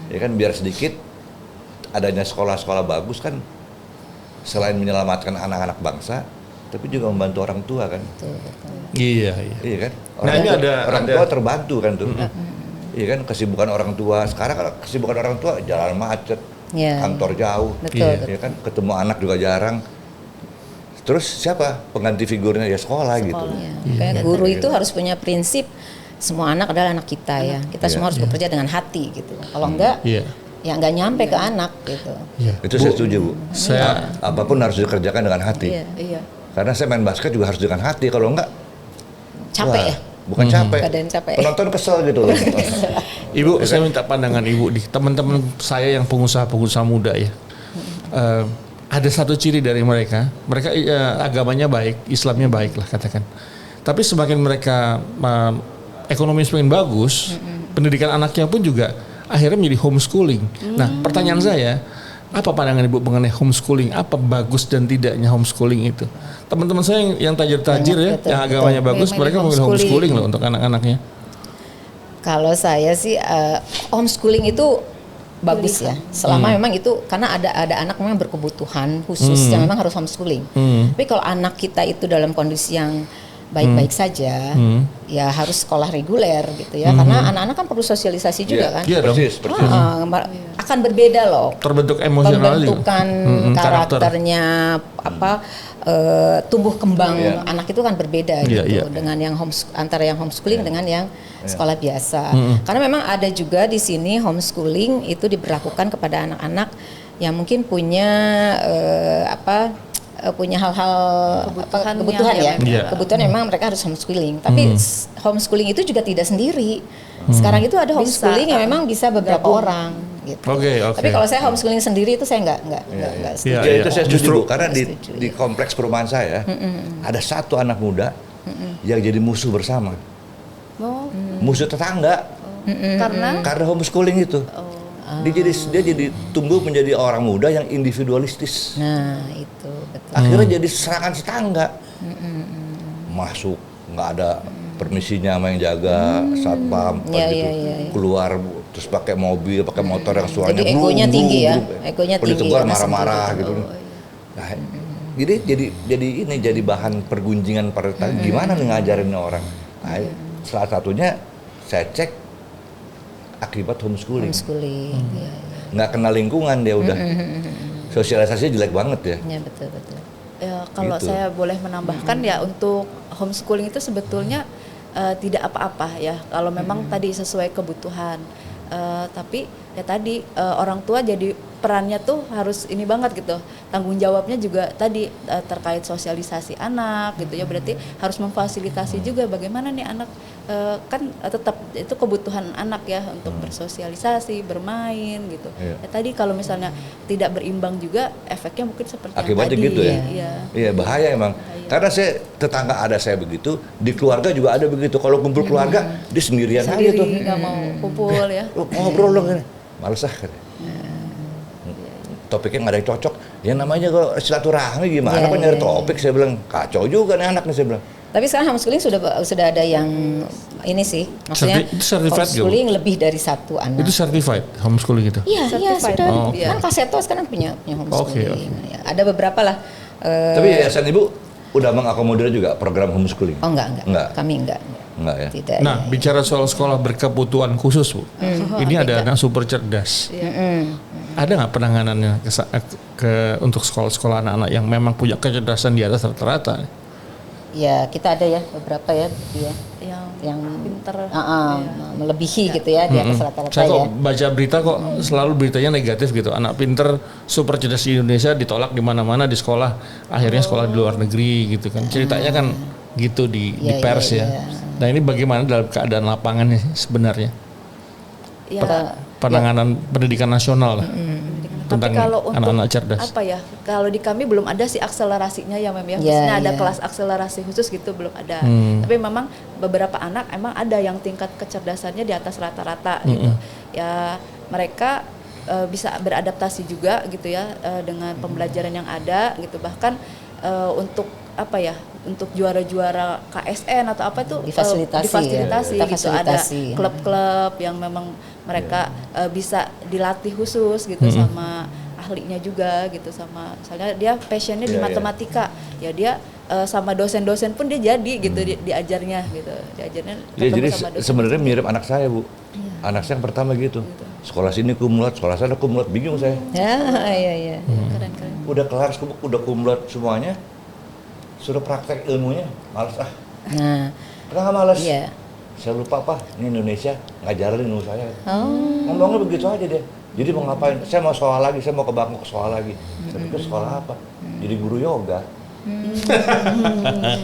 Ya kan biar sedikit adanya sekolah-sekolah bagus kan, selain menyelamatkan anak-anak bangsa, tapi juga membantu orang tua kan. Iya. Iya kan? Nah, ini orang ada- tua terbantu kan tuh. Iya kan, kesibukan orang tua. Sekarang kan kesibukan orang tua jalan macet, Iya. kantor jauh. Betul. Iya kan, ketemu anak juga jarang. Terus siapa pengganti figurnya? Ya sekolah gitu. Ya, makanya guru itu harus punya prinsip semua anak adalah anak kita ya. Kita semua harus bekerja dengan hati gitu. Kalau enggak, Iya. ya enggak nyampe ke anak gitu. Iya. Itu saya setuju, Bu. Saya Apapun harus dikerjakan dengan hati. Iya. Karena saya main basket juga harus dengan hati. Kalau enggak, Capek wah, ya. bukan capek. Keadaan capek. Penonton kesel gitu loh. Ibu, saya minta pandangan Ibu di teman-teman saya yang pengusaha-pengusaha muda ya. Ada satu ciri dari mereka agamanya baik, Islamnya baik lah katakan. Tapi semakin mereka ekonomi semakin bagus, pendidikan anaknya pun juga akhirnya menjadi homeschooling. Nah, pertanyaan saya, apa pandangan Ibu mengenai homeschooling? Apa bagus dan tidaknya homeschooling itu? Teman-teman saya yang tajir-tajir ya, Betul, yang agamanya betul. bagus, Memilih mereka memilih homeschooling loh untuk anak-anaknya. Kalau saya sih homeschooling itu bagus ya. Selama memang itu karena ada anak memang berkebutuhan khusus yang memang harus homeschooling. Tapi kalau anak kita itu dalam kondisi yang baik-baik saja, ya harus sekolah reguler gitu ya, karena anak-anak kan perlu sosialisasi juga kan. Iya dong. Persis. Akan berbeda loh. Terbentuk emosional juga. Pembentukan karakternya tumbuh kembang anak itu kan berbeda gitu dengan yang antara yang homeschooling dengan yang sekolah biasa. Karena memang ada juga di sini homeschooling itu diberlakukan kepada anak-anak yang mungkin punya punya hal-hal kebutuhan ya. Kebutuhan memang mereka harus homeschooling. Tapi homeschooling itu juga tidak sendiri. Sekarang itu ada homeschooling yang memang bisa beberapa orang gitu. Tapi kalau saya homeschooling sendiri itu saya nggak setuju. Ya, itu saya setuju, karena di kompleks perumahan saya ada satu anak muda yang jadi musuh bersama. Musuh tetangga. Karena homeschooling itu. Dia jadi tumbuh menjadi orang muda yang individualistis. Nah, itu betul. Akhirnya jadi serangan tetangga. Masuk nggak ada permisinya sama yang jaga, satpam, keluar terus pakai mobil, pakai motor yang suaranya jadi egonya tinggi ya. Egonya tinggi. Ditegur marah-marah gitu. Nah, jadi bahan pergunjingan pada tetangga. Gimana nih ngajarin orang? Nah, salah satunya saya cek akibat homeschooling. Nggak kenal lingkungan dia udah. Sosialisasinya jelek banget ya. Iya, betul. Ya, kalau gitu. Saya boleh menambahkan ya, untuk homeschooling itu sebetulnya tidak apa-apa ya kalau memang tadi sesuai kebutuhan. Tapi ya tadi orang tua jadi perannya tuh harus ini banget gitu. Tanggung jawabnya juga tadi terkait sosialisasi anak gitu ya. Berarti harus memfasilitasi juga bagaimana nih anak kan tetap itu kebutuhan anak ya untuk bersosialisasi, bermain gitu. Ya, tadi kalau misalnya tidak berimbang juga efeknya mungkin seperti akibatnya yang tadi. gitu ya. Iya, bahaya emang. Karena tetangga ada saya begitu, di keluarga juga ada begitu. Kalau kumpul keluarga, dia sendirian aja tuh. Nggak mau kumpul ya. Ngobrol dong ini. Males ah. Topiknya nggak ada yang cocok. Ya namanya kok silaturahmi gimana kok nyari topik, saya bilang kacau juga nih anak nih, saya bilang. Tapi sekarang homeschooling sudah ada yang ini sih, maksudnya homeschooling lebih dari satu anak. Itu certified homeschooling itu? Iya sudah. Kan Kaseto sekarang punya homeschooling. Ya, ada beberapa lah. Tapi yayasan Ibu udah mengakomodir juga program homeschooling? Oh enggak. Kami enggak ya? Tidak. Nah, bicara soal sekolah berkebutuhan khusus, Bu. Ini ada anak super cerdas. Ada nggak penanganannya untuk sekolah-sekolah anak-anak yang memang punya kecerdasan di atas rata-rata? Ya, kita ada ya beberapa ya yang pinter, melebihi gitu ya di atas rata-rata. Saya kok baca berita kok selalu beritanya negatif gitu. Anak pinter super cerdas di Indonesia ditolak di mana-mana di sekolah, akhirnya sekolah di luar negeri gitu kan. Ceritanya kan gitu di pers ya. Nah, ini bagaimana dalam keadaan lapangannya sebenarnya? Penanganan pendidikan nasional lah. Tentang tapi kalau untuk anak-anak cerdas. Apa ya? Kalau di kami belum ada sih akselerasinya ya, Mem ya. Maksudnya ada kelas akselerasi khusus gitu belum ada. Tapi memang beberapa anak emang ada yang tingkat kecerdasannya di atas rata-rata gitu. Ya mereka bisa beradaptasi juga gitu ya dengan pembelajaran yang ada gitu. Bahkan untuk apa ya? Untuk juara-juara KSN atau apa itu difasilitasi gitu. Ada klub-klub yang memang mereka bisa dilatih khusus gitu sama ahlinya juga gitu, sama misalnya dia passionnya di matematika ya dia sama dosen-dosen pun dia jadi gitu diajarnya jadi sebenarnya mirip anak saya, Bu. Anak saya yang pertama gitu. Sekolah sini kumlot, sekolah sana kumlot, bingung saya. Iya. Keren. Udah kelar, udah kumlot semuanya, sudah praktek ilmunya, malas ah. Kenapa malas? Iya. Saya lupa ini Indonesia ngajarin ilmu saya. Ngomongnya begitu aja deh. Jadi mau ngapain? Saya mau sekolah lagi, saya mau ke Bangkok sekolah lagi. Saya pikir sekolah apa? Jadi guru yoga.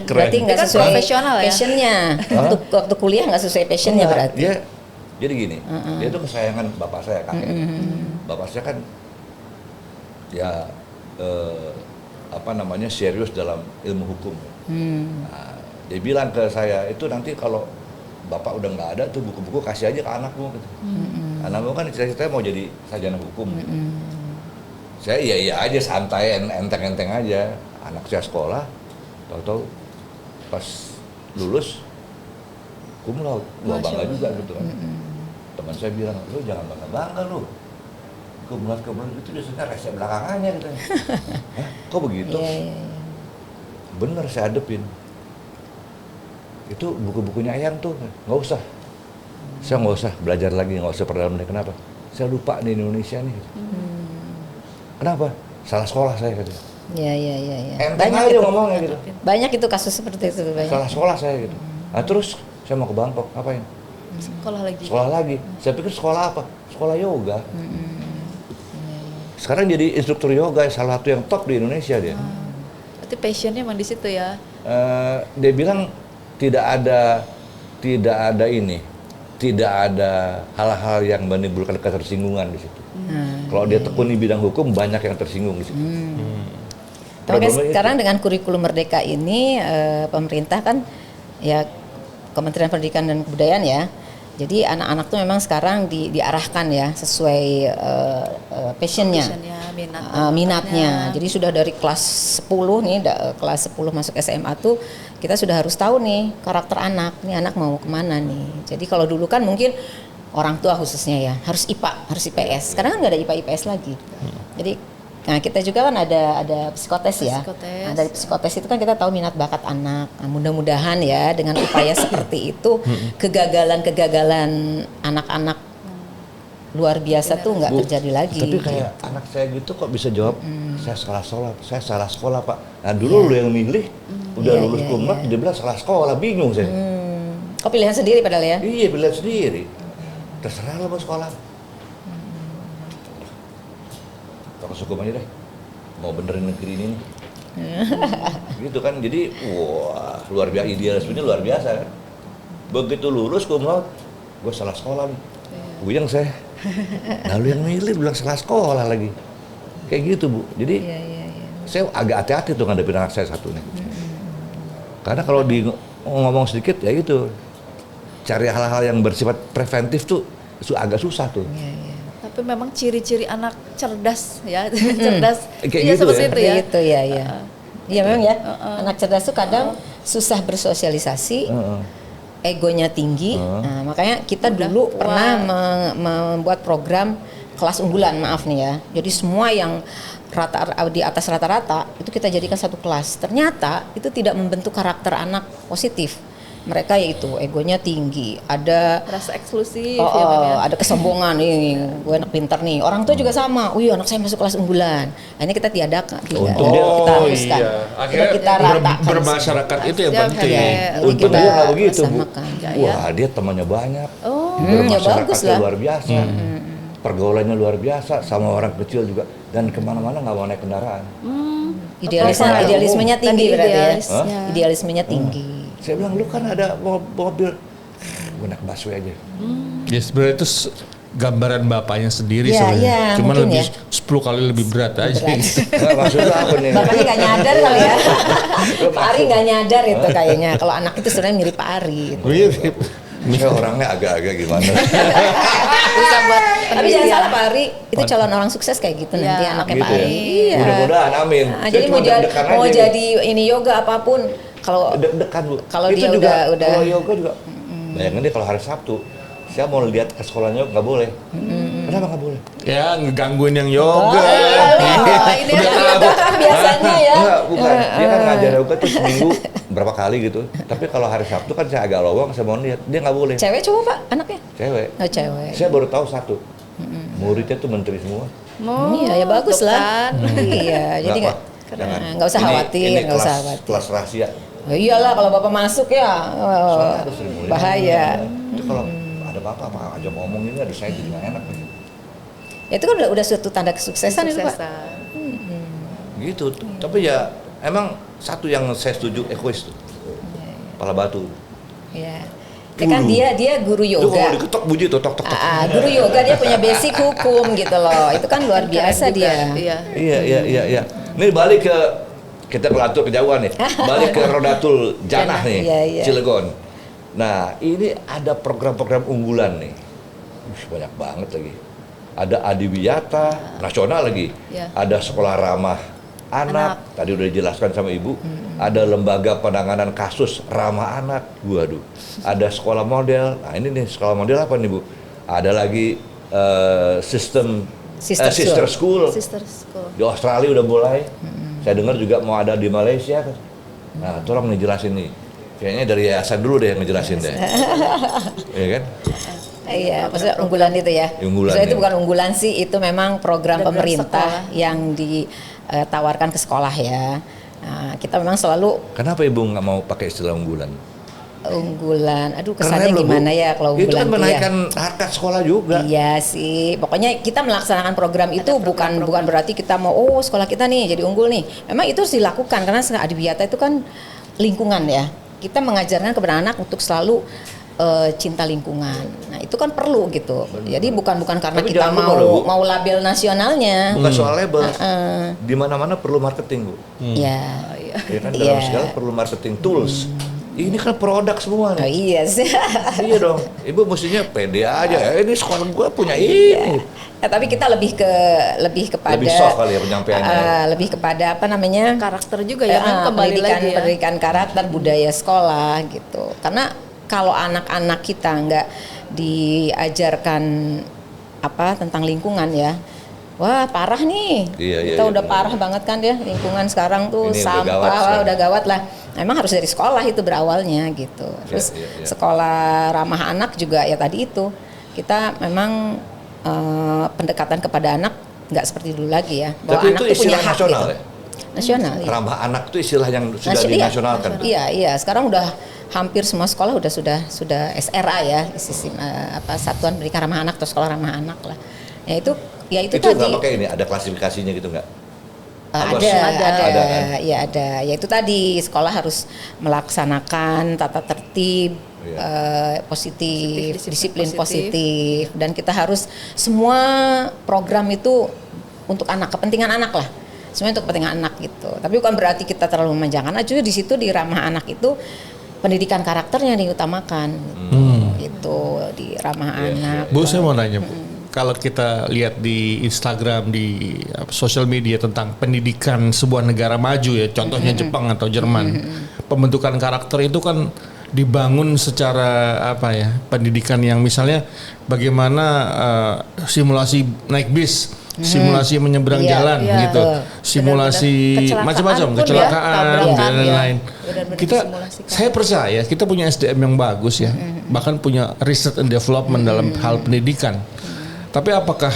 Berarti nggak sesuai profesional ya? passionnya. Waktu kuliah nggak sesuai passionnya berarti. Jadi gini, dia itu kesayangan bapak saya kan. Bapak saya kan ya serius dalam ilmu hukum. Nah, dia bilang ke saya, itu nanti kalau bapak udah nggak ada tuh buku-buku kasih aja ke anakmu gitu. Anakmu kan cita-citanya mau jadi sarjana hukum. Saya iya aja santai, enteng-enteng aja. Anak saya sekolah, tahu-tahu pas lulus cum laude, gua bangga juga gitu kan. Teman saya bilang, lu jangan bangga lu. Cum laude itu biasanya rese belakangannya gitu. Hah, kok begitu? Bener, saya hadepin. itu buku-bukunya Eyang tuh nggak usah. Saya nggak usah belajar lagi, nggak usah perdalam lagi. Kenapa? Saya lupa di Indonesia nih. Kenapa? Salah sekolah saya gitu. Ya. Enteng aja ngomongnya gitu. Banyak itu kasus seperti itu. Banyak. Salah sekolah saya gitu. Nah terus saya mau ke Bangkok, ngapain? Sekolah lagi. Saya pikir sekolah apa? Sekolah yoga. Sekarang jadi instruktur yoga, salah satu yang top di Indonesia dia. Berarti passionnya emang di situ ya. Dia bilang tidak ada hal-hal yang menimbulkan ketersinggungan di situ. Kalau dia tekuni bidang hukum, banyak yang tersinggung di situ. Tapi sekarang dengan kurikulum Merdeka ini pemerintah kan ya Kementerian Pendidikan dan Kebudayaan ya. Jadi anak-anak tuh memang sekarang diarahkan ya sesuai passionnya, minatnya. Jadi sudah dari kelas 10 nih, kelas 10 masuk SMA tuh kita sudah harus tahu nih karakter anak. Nih anak mau kemana nih. Jadi kalau dulu kan mungkin orang tua khususnya ya harus IPA, harus IPS. Sekarang kan nggak ada IPA IPS lagi. Jadi nah kita juga kan ada psikotes ya. Nah, dari psikotes itu kan kita tahu minat bakat anak. Nah, mudah-mudahan ya dengan upaya seperti itu kegagalan anak-anak luar biasa tuh nggak terjadi lagi. Tapi kayak anak saya gitu kok bisa jawab, saya salah sekolah Pak. Nah dulu lu yang milih, udah lulus kumlot, dia bilang salah sekolah, bingung saya. Kok pilihan sendiri padahal ya? Iya pilihan sendiri. Terserah lo mau sekolah. Fakultas hukum aja deh, mau benerin negeri ini nih. Gitu kan, jadi wah luar biasa, idealismenya luar biasa kan. Begitu lulus kumlot, gue salah sekolah nih. Buyang saya. Lalu yang milih bilang salah sekolah lagi. Kayak gitu Bu. Jadi saya agak hati-hati tuh ngadepin anak saya satu nih. Karena kalau ngomong sedikit ya gitu, cari hal-hal yang bersifat preventif tuh agak susah tuh. Tapi memang ciri-ciri anak cerdas ya, cerdas. Kayak Iya gitu seperti ya? itu ya. Itu ya. Iya memang ya. Anak cerdas tuh kadang susah bersosialisasi. Egonya tinggi, nah, makanya kita dulu pernah membuat program kelas unggulan, maaf nih ya. Jadi semua yang di atas rata-rata itu kita jadikan satu kelas. Ternyata itu tidak membentuk karakter anak positif. Mereka yaitu egonya tinggi, ada Rasa eksklusif, ada kesombongan nih, gue anak pintar nih. Orang tua juga sama, anak saya masuk kelas unggulan. Akhirnya kita tiadakan, kita hapuskan. Akhirnya Kita ratakan. Bermasyarakat itu yang penting. Untung dia nggak begitu Bu. samakan. Wah dia temannya banyak, ya bagus lah. luar biasa, pergaulannya luar biasa, sama orang kecil juga, dan kemana-mana nggak mau naik kendaraan. Idealismenya tinggi berarti ya. Idealismenya tinggi. Saya bilang lu kan ada mobil, gue naik busway aja. Ya sebenarnya itu gambaran bapaknya sendiri Iya, sebenarnya. iya, Cuman mungkin lebih ya. 10 kali lebih berat aja gitu. Nggak, maksudnya apa nih? Bapaknya nggak nyadar kali ya. Pak Ari nggak nyadar itu kayaknya. Kalau anak itu sebenarnya mirip Pak Ari. Gitu. Mirip. Saya orangnya agak-agak gimana. Bisa buat Tapi jangan salah Pak Ari, itu calon orang sukses kayak gitu nanti anaknya Pak Gitu ya? Ari. Iya. Mudah-mudahan, amin. Nah, Saya jadi cuma deg-degan mau aja. jadi ini yoga apapun kalau Deg-degan Bu. Kalau Itu dia juga, udah- kalau yoga juga. Bayangin deh kalau hari Sabtu, saya mau lihat ke sekolahnya nggak boleh. Kenapa nggak boleh? Ya ngegangguin yang yoga. ini yoga kan biasanya ya. Enggak, bukan. Dia kan ngajar yoga tuh seminggu berapa kali gitu. Tapi kalau hari Sabtu kan saya agak lowong, saya mau lihat. Dia nggak boleh. Cewek cowok Pak anaknya? Cewek. Oh cewek. Saya baru tahu satu. Muridnya tuh menteri semua. Iya ya bagus lah. Iya jadi Nggak, nggak Pak. Jangan. nggak usah khawatir, Ini nggak usah kelas- khawatir. Kelas rahasia. Ya iyalah kalau bapak masuk ya Soalnya ada Sri Mulyani. bahaya. Itu kalau ada bapak ajak ngomong ini ada saya jadi nggak enak. Itu kan udah suatu tanda kesuksesan itu Pak. Gitu. Tapi ya emang satu yang saya setuju egois tuh. Kepala batu. Iya. Ya kan dia guru Itu kalau yoga. diketok bunyi tuh tok tok tok. Guru yoga dia punya basic hukum gitu loh. Itu kan luar biasa dia. Iya. Iya. Ini balik ke kita ke kejauhan nih. Balik ke Rodatul Janah nih, Iya. Cilegon. Nah, ini ada program-program unggulan nih. Banyak banget lagi. Ada Adiwiyata nasional lagi. Iya. Ada sekolah ramah anak. Tadi udah dijelaskan sama Ibu. Ada lembaga penanganan kasus ramah anak. Waduh. Ada sekolah model. Nah, ini nih sekolah model apa nih, Bu? Ada lagi sistem sister school. Sister School. Di Australia udah mulai. Saya dengar juga mau ada di Malaysia kan. Nah, tolong nih jelasin nih. Kayaknya dari yayasan dulu deh yang ngejelasin deh. Iya kan? Iya, maksudnya unggulan itu ya. Unggulan, Maksudnya itu ya. bukan unggulan sih, itu memang program Program pemerintah sekolah. yang ditawarkan ke sekolah ya. Nah, kita memang selalu Kenapa Ibu nggak mau pakai istilah unggulan? unggulan. Aduh, Keren kesannya loh, Bu. gimana ya kalau unggulan Itu kan tuh ya? menaikkan harkat sekolah juga. Iya sih, pokoknya kita melaksanakan program itu bukan berarti kita mau sekolah kita nih jadi unggul nih. Memang itu harus dilakukan karena Adiwiyata itu kan lingkungan ya. Kita mengajarkan kepada anak untuk selalu cinta lingkungan. Nah itu kan perlu gitu. Jadi bukan karena Tapi kita jangan lupa loh, Bu. mau label nasionalnya. Bukan soal label. Di mana-mana perlu marketing, Bu. Ya. Ya kan dalam Iya. segala perlu marketing tools. Ini kan produk semua Oh nih. iya sih. Iya dong. Ibu mestinya pede aja. Ini sekolah gua punya ini. Ya, tapi kita lebih kepada Lebih soft kali ya penyampaiannya. lebih kepada apa namanya? Karakter juga ya kan kembali lagi ya. pendidikan karakter budaya sekolah gitu. Karena kalau anak-anak kita nggak diajarkan apa tentang lingkungan ya, wah parah nih. Iya, Kita iya, udah benar. parah banget kan ya lingkungan sekarang tuh Ini udah sampah, gawat sekarang. udah gawat lah. Memang harus dari sekolah itu berawalnya gitu. Terus iya, iya. sekolah ramah anak juga ya tadi itu kita memang pendekatan kepada anak nggak seperti dulu lagi ya. Bahwa Tapi anak itu tuh punya istilah hak nasional gitu. ya? Nasional. Iya. Ramah anak itu istilah yang sudah Iya, dinasionalkan. Iya. Sekarang udah hampir semua sekolah sudah SRA ya, sistem Satuan Pendidikan Ramah Anak atau Sekolah Ramah Anak lah. Ya itu Itu tadi. nggak pakai ini, ada klasifikasinya gitu nggak? Ada. Ya ada. Ya itu tadi sekolah harus melaksanakan tata tertib positif, disiplin positif, dan kita harus semua program itu untuk anak, kepentingan anak lah. Semuanya untuk kepentingan anak gitu. Tapi bukan berarti kita terlalu memanjakan. Justru di situ di ramah anak itu pendidikan karakternya diutamakan. Gitu di ramah anak. Bu, saya mau nanya, Bu. Kalau kita lihat di Instagram, di sosial media tentang pendidikan sebuah negara maju ya, contohnya Jepang atau Jerman, pembentukan karakter itu kan dibangun secara apa ya, pendidikan yang misalnya bagaimana simulasi naik bis, simulasi menyeberang Iya, jalan iya, gitu, betul. simulasi Kecelakaan macam-macam, pun ya, kecelakaan tabrakan, dan ya. lain-lain. Benar-benar Kita, disimulasikan. saya percaya kita punya SDM yang bagus ya, bahkan punya research and development dalam hal pendidikan. Tapi apakah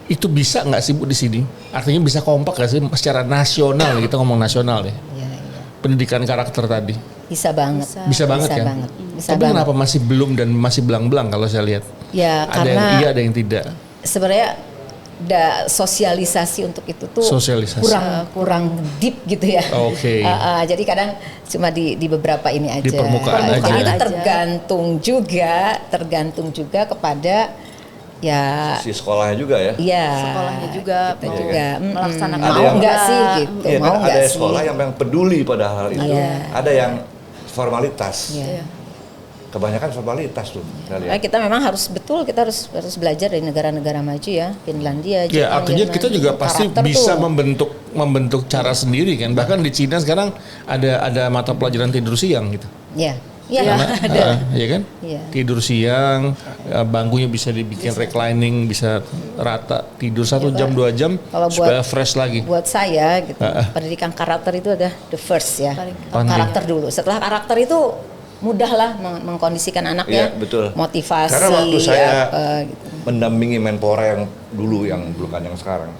itu bisa nggak sih Bu di sini? Artinya bisa kompak nggak sih secara nasional, kita ngomong nasional ya, Iya. pendidikan karakter tadi? Bisa banget. Bisa banget kan? Bisa Tapi banget. kenapa masih belum dan masih belang-belang kalau saya lihat? Ya Ada yang karena iya, ada yang tidak. sebenarnya sosialisasi untuk itu tuh Sosialisasi. kurang deep gitu ya. Oke. Jadi kadang cuma di beberapa ini aja. Di permukaan aja. Itu aja. tergantung juga kepada ya Si sekolahnya juga ya. iya. Sekolahnya juga Kita mau juga melaksanakan Ada mau yang- nggak sih gitu. Iya Mau kan nggak ada sih? sekolah yang peduli pada hal itu. Iya. Ada yang formalitas. Iya. Kebanyakan formalitas tuh. Saya lihat. Nah, kita memang kita harus belajar dari negara-negara maju ya, Finlandia, Ya, Jepang, artinya Jerman. kita juga pasti Karakter bisa tuh. membentuk cara sendiri kan. Bahkan di Cina sekarang ada mata pelajaran tidur siang gitu. Ya. Iya. Karena, ya kan? Iya. Tidur siang, bangkunya bisa dibikin reclining, bisa rata, tidur 1 jam 2 jam Kalau supaya fresh lagi. Buat saya gitu, pendidikan karakter itu ada the first ya. Penting. Karakter dulu. Setelah karakter itu mudahlah mengkondisikan anaknya. Iya, betul. Motivasi. Karena waktu saya apa, gitu. mendampingi Menpora yang dulu, yang bukan yang sekarang,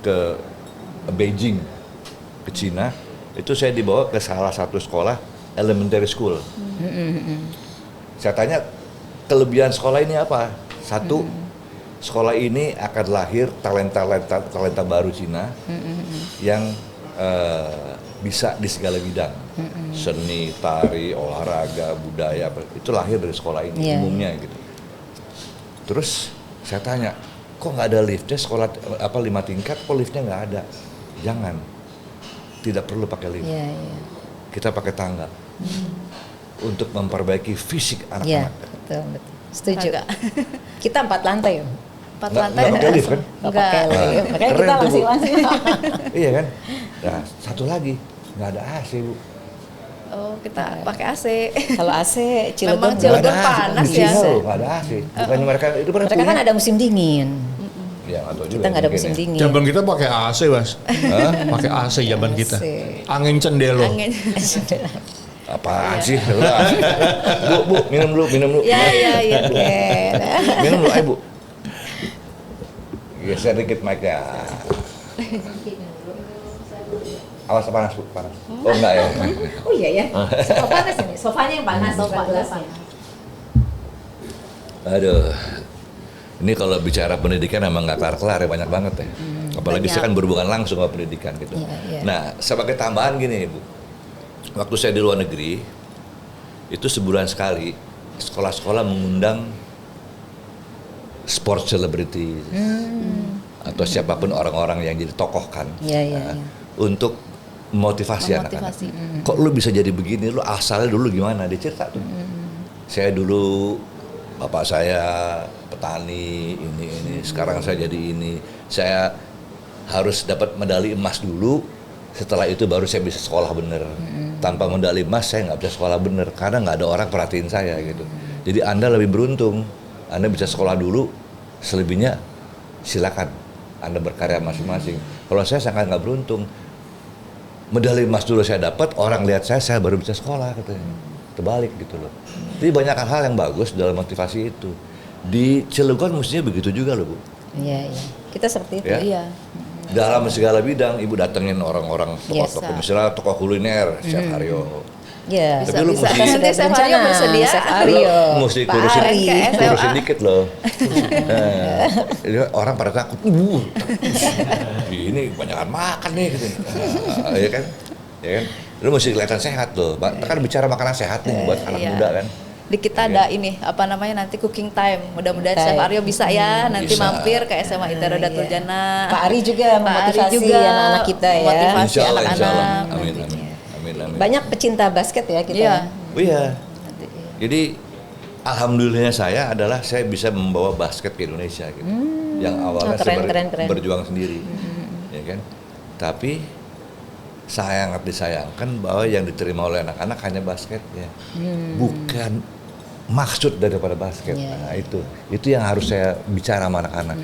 ke Beijing, ke Cina, itu saya dibawa ke salah satu sekolah elementary school. Saya tanya, kelebihan sekolah ini apa? Satu, sekolah ini akan lahir talenta baru Cina yang bisa di segala bidang, seni, tari, olahraga, budaya, itu lahir dari sekolah ini Iya. umumnya gitu. Terus saya tanya, kok nggak ada liftnya sekolah 5 tingkat? Kok liftnya nggak ada? Jangan, tidak perlu pakai lift. Iya, iya. Kita pakai tangga untuk memperbaiki fisik Iya, anak-anak. betul. Setuju. Agak. Kita 4 lantai. 4 Nggak lantai. pakai lift kan? Nggak pakai lift. Makanya Keren kita tuh, Bu. langsing-langsing. Iya kan? Nah, satu lagi, nggak ada AC, Bu. Oh, kita pakai AC. Kalau AC Cilegon Memang Nggak Cilegon ada AC. panas Di ya. Cina loh, nggak ada AC. Bukannya mereka itu pada Mereka kan ada musim dingin. Ya, nggak tahu juga Kita nggak ada mungkin musim ya. dingin. Zaman kita pakai AC, Mas. Pakai AC zaman kita. AC. Angin cendelo. Angin. Apaan sih? Udah. Bu, minum dulu. Iya. Minum dulu, ayo Bu. Geser dikit mic-nya. Awas panas Bu, panas. Oh enggak ya? Oh iya ya. Sofa panas ini. Sofanya yang panas. Aduh. Ini kalau bicara pendidikan emang nggak kelar-kelar ya, banyak banget ya. Apalagi saya kan berhubungan langsung sama pendidikan gitu. Iya. Nah, sebagai tambahan gini Bu. Waktu saya di luar negeri, itu sebulan sekali sekolah-sekolah mengundang sport celebrity atau siapapun orang-orang yang jadi tokoh kan, untuk memotivasi anak-anak. Kok lu bisa jadi begini? Lu asalnya dulu gimana? Dia cerita tuh. Saya dulu bapak saya petani ini. Sekarang saya jadi ini. Saya harus dapat medali emas dulu. Setelah itu baru saya bisa sekolah bener. Tanpa medali emas saya nggak bisa sekolah bener karena nggak ada orang perhatiin saya gitu. Jadi Anda lebih beruntung. Anda bisa sekolah dulu, selebihnya silakan Anda berkarya masing-masing. Kalau saya sangat nggak beruntung. Medali emas dulu saya dapat, orang lihat saya baru bisa sekolah katanya. Terbalik gitu loh. Jadi banyak hal yang bagus dalam motivasi itu. Di Cilegon mestinya begitu juga loh Bu. Iya. Kita seperti itu. Ya? Iya. Dalam segala bidang, Ibu datengin orang-orang tokoh-tokoh, misalnya tokoh kuliner, Chef Haryo. Iya. Tapi lu mesti sudah Chef Haryo bersedia. Chef Haryo. Lu mesti Pak Ari. kurusin dikit loh. Jadi orang pada takut, ini kebanyakan makan nih gitu. Ya kan? Lu mesti kelihatan sehat loh. Kan bicara makanan sehat nih buat anak muda kan. Di kita ada ini nanti cooking time. Mudah-mudahan Chef Aryo bisa ya nanti mampir ke SMA ITE Rodatul Janah. Pak Ari juga memotivasi anak-anak kita ya. Motivasi anak-anak. Amin. Banyak pecinta basket ya kita. Iya. Oh iya. Jadi alhamdulillahnya saya adalah saya bisa membawa basket ke Indonesia gitu. Yang awalnya keren. berjuang sendiri. Ya kan? Tapi sangat disayangkan bahwa yang diterima oleh anak-anak hanya basket ya. Bukan maksud daripada basket. Nah, itu yang harus saya bicara sama anak-anak.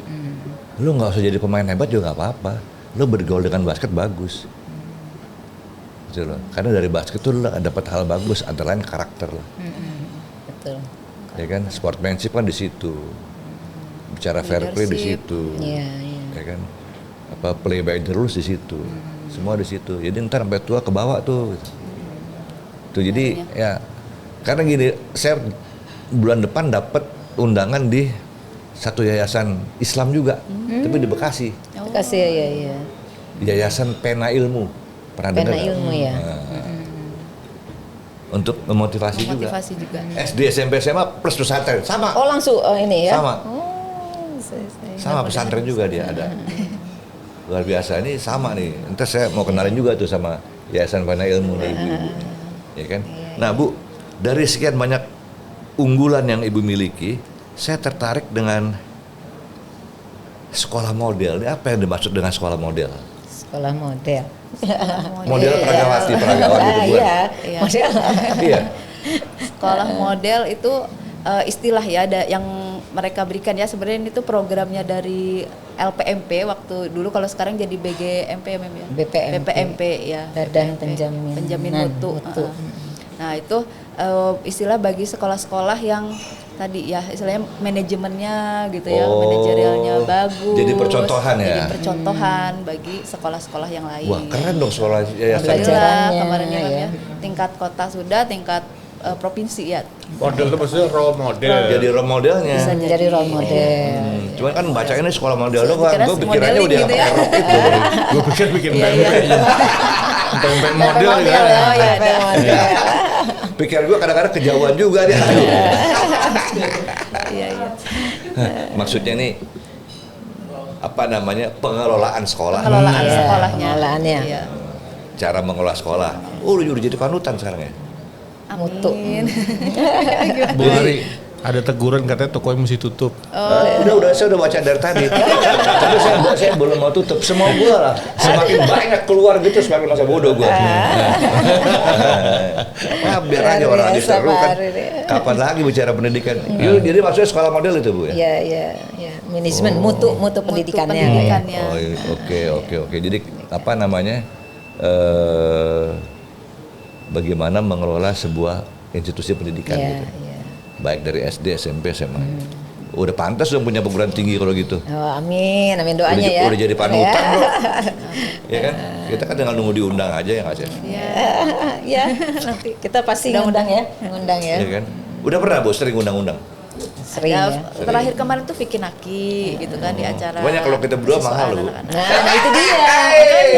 Lu nggak usah jadi pemain hebat juga nggak apa-apa. Lu bergaul dengan basket bagus. Gitu loh. Karena dari basket tuh lu dapat hal bagus, antara lain karakter lah. Betul. Ya kan, sportsmanship kan di situ. Bicara fair play di situ. Iya. Ya kan, play by the rules di situ. Semua di situ. Jadi ntar sampai tua ke bawah tuh. Tuh jadi ya karena gini, saya bulan depan dapat undangan di satu yayasan Islam juga, tapi di Bekasi. Bekasi ya. Yayasan Pena Ilmu. Pernah dengar? Pena Ilmu ya. Untuk memotivasi juga. SD, SMP, SMA plus pesantren sama. Oh langsung ini ya. Sama. Saya Sama pesantren juga dia ada. Luar biasa, ini sama nih. Ntar saya mau kenalin juga tuh sama Yayasan Pena Ilmu nih ibu-ibu. Ya kan? Nah Bu, dari sekian banyak unggulan yang Ibu miliki, saya tertarik dengan sekolah model. Ini apa yang dimaksud dengan sekolah model? Sekolah model. Model Peragawati gitu bukan? Iya. Model. Iya. Sekolah model itu istilah ya ada yang mereka berikan ya, sebenarnya itu programnya dari LPMP waktu dulu, kalau sekarang jadi BGMP ya Mem ya. BPMP ya. Badan Penjamin Mutu. Nah itu istilah bagi sekolah-sekolah yang tadi ya istilahnya manajemennya gitu ya, manajerialnya bagus. Jadi percontohan ya. Jadi percontohan bagi sekolah-sekolah yang lain. Wah keren dong sekolah yayasan. Pelajarannya, Kemarin ya, ya. Tingkat kota sudah, tingkat provinsi ya. Model itu maksudnya role model. Jadi role modelnya. Bisa jadi role model. Cuman kan baca ini sekolah model doang, Dikira gue pikirannya modeling udah gitu pakai ya. rok itu. Gue pikir bikin pempek. Pempek model ya. Oh iya, model. Pikir gue kadang-kadang kejauhan juga dia. Iya. Maksudnya nih apa namanya, pengelolaan sekolah. Pengelolaan sekolahnya. Pengelolaannya. Iya. Cara mengelola sekolah. Oh, lu udah jadi panutan sekarang ya? Mutu. Bu Ari, ada teguran katanya tokonya mesti tutup. Udah, saya udah baca dari tadi. Tapi saya belum mau tutup. Semua gue lah. Semakin banyak keluar gitu, semakin masa bodoh gue. Biar aja orang lagi seru kan. Kapan lagi bicara pendidikan? Jadi maksudnya sekolah model itu Bu ya? Iya. Manajemen mutu pendidikannya. pendidikannya. Oh, oke. Jadi apa namanya? bagaimana mengelola sebuah institusi pendidikan Iya, gitu. iya. Baik dari SD, SMP, SMA. Udah pantas dong punya perguruan tinggi kalau gitu. Oh, amin, amin doanya udah, ya. udah jadi panutan bro. Ya kan? Kita kan tinggal nunggu diundang aja ya nggak sih? Ya, nanti kita pasti ngundang ya, ngundang ya. Ya kan? Udah pernah Bu sering undang-undang? Sering Ya, ya. terakhir kemarin tuh Vicky Naki gitu kan di acara. Banyak kalau kita berdua siswa mahal, Bu. anak-anak. Nah, itu dia.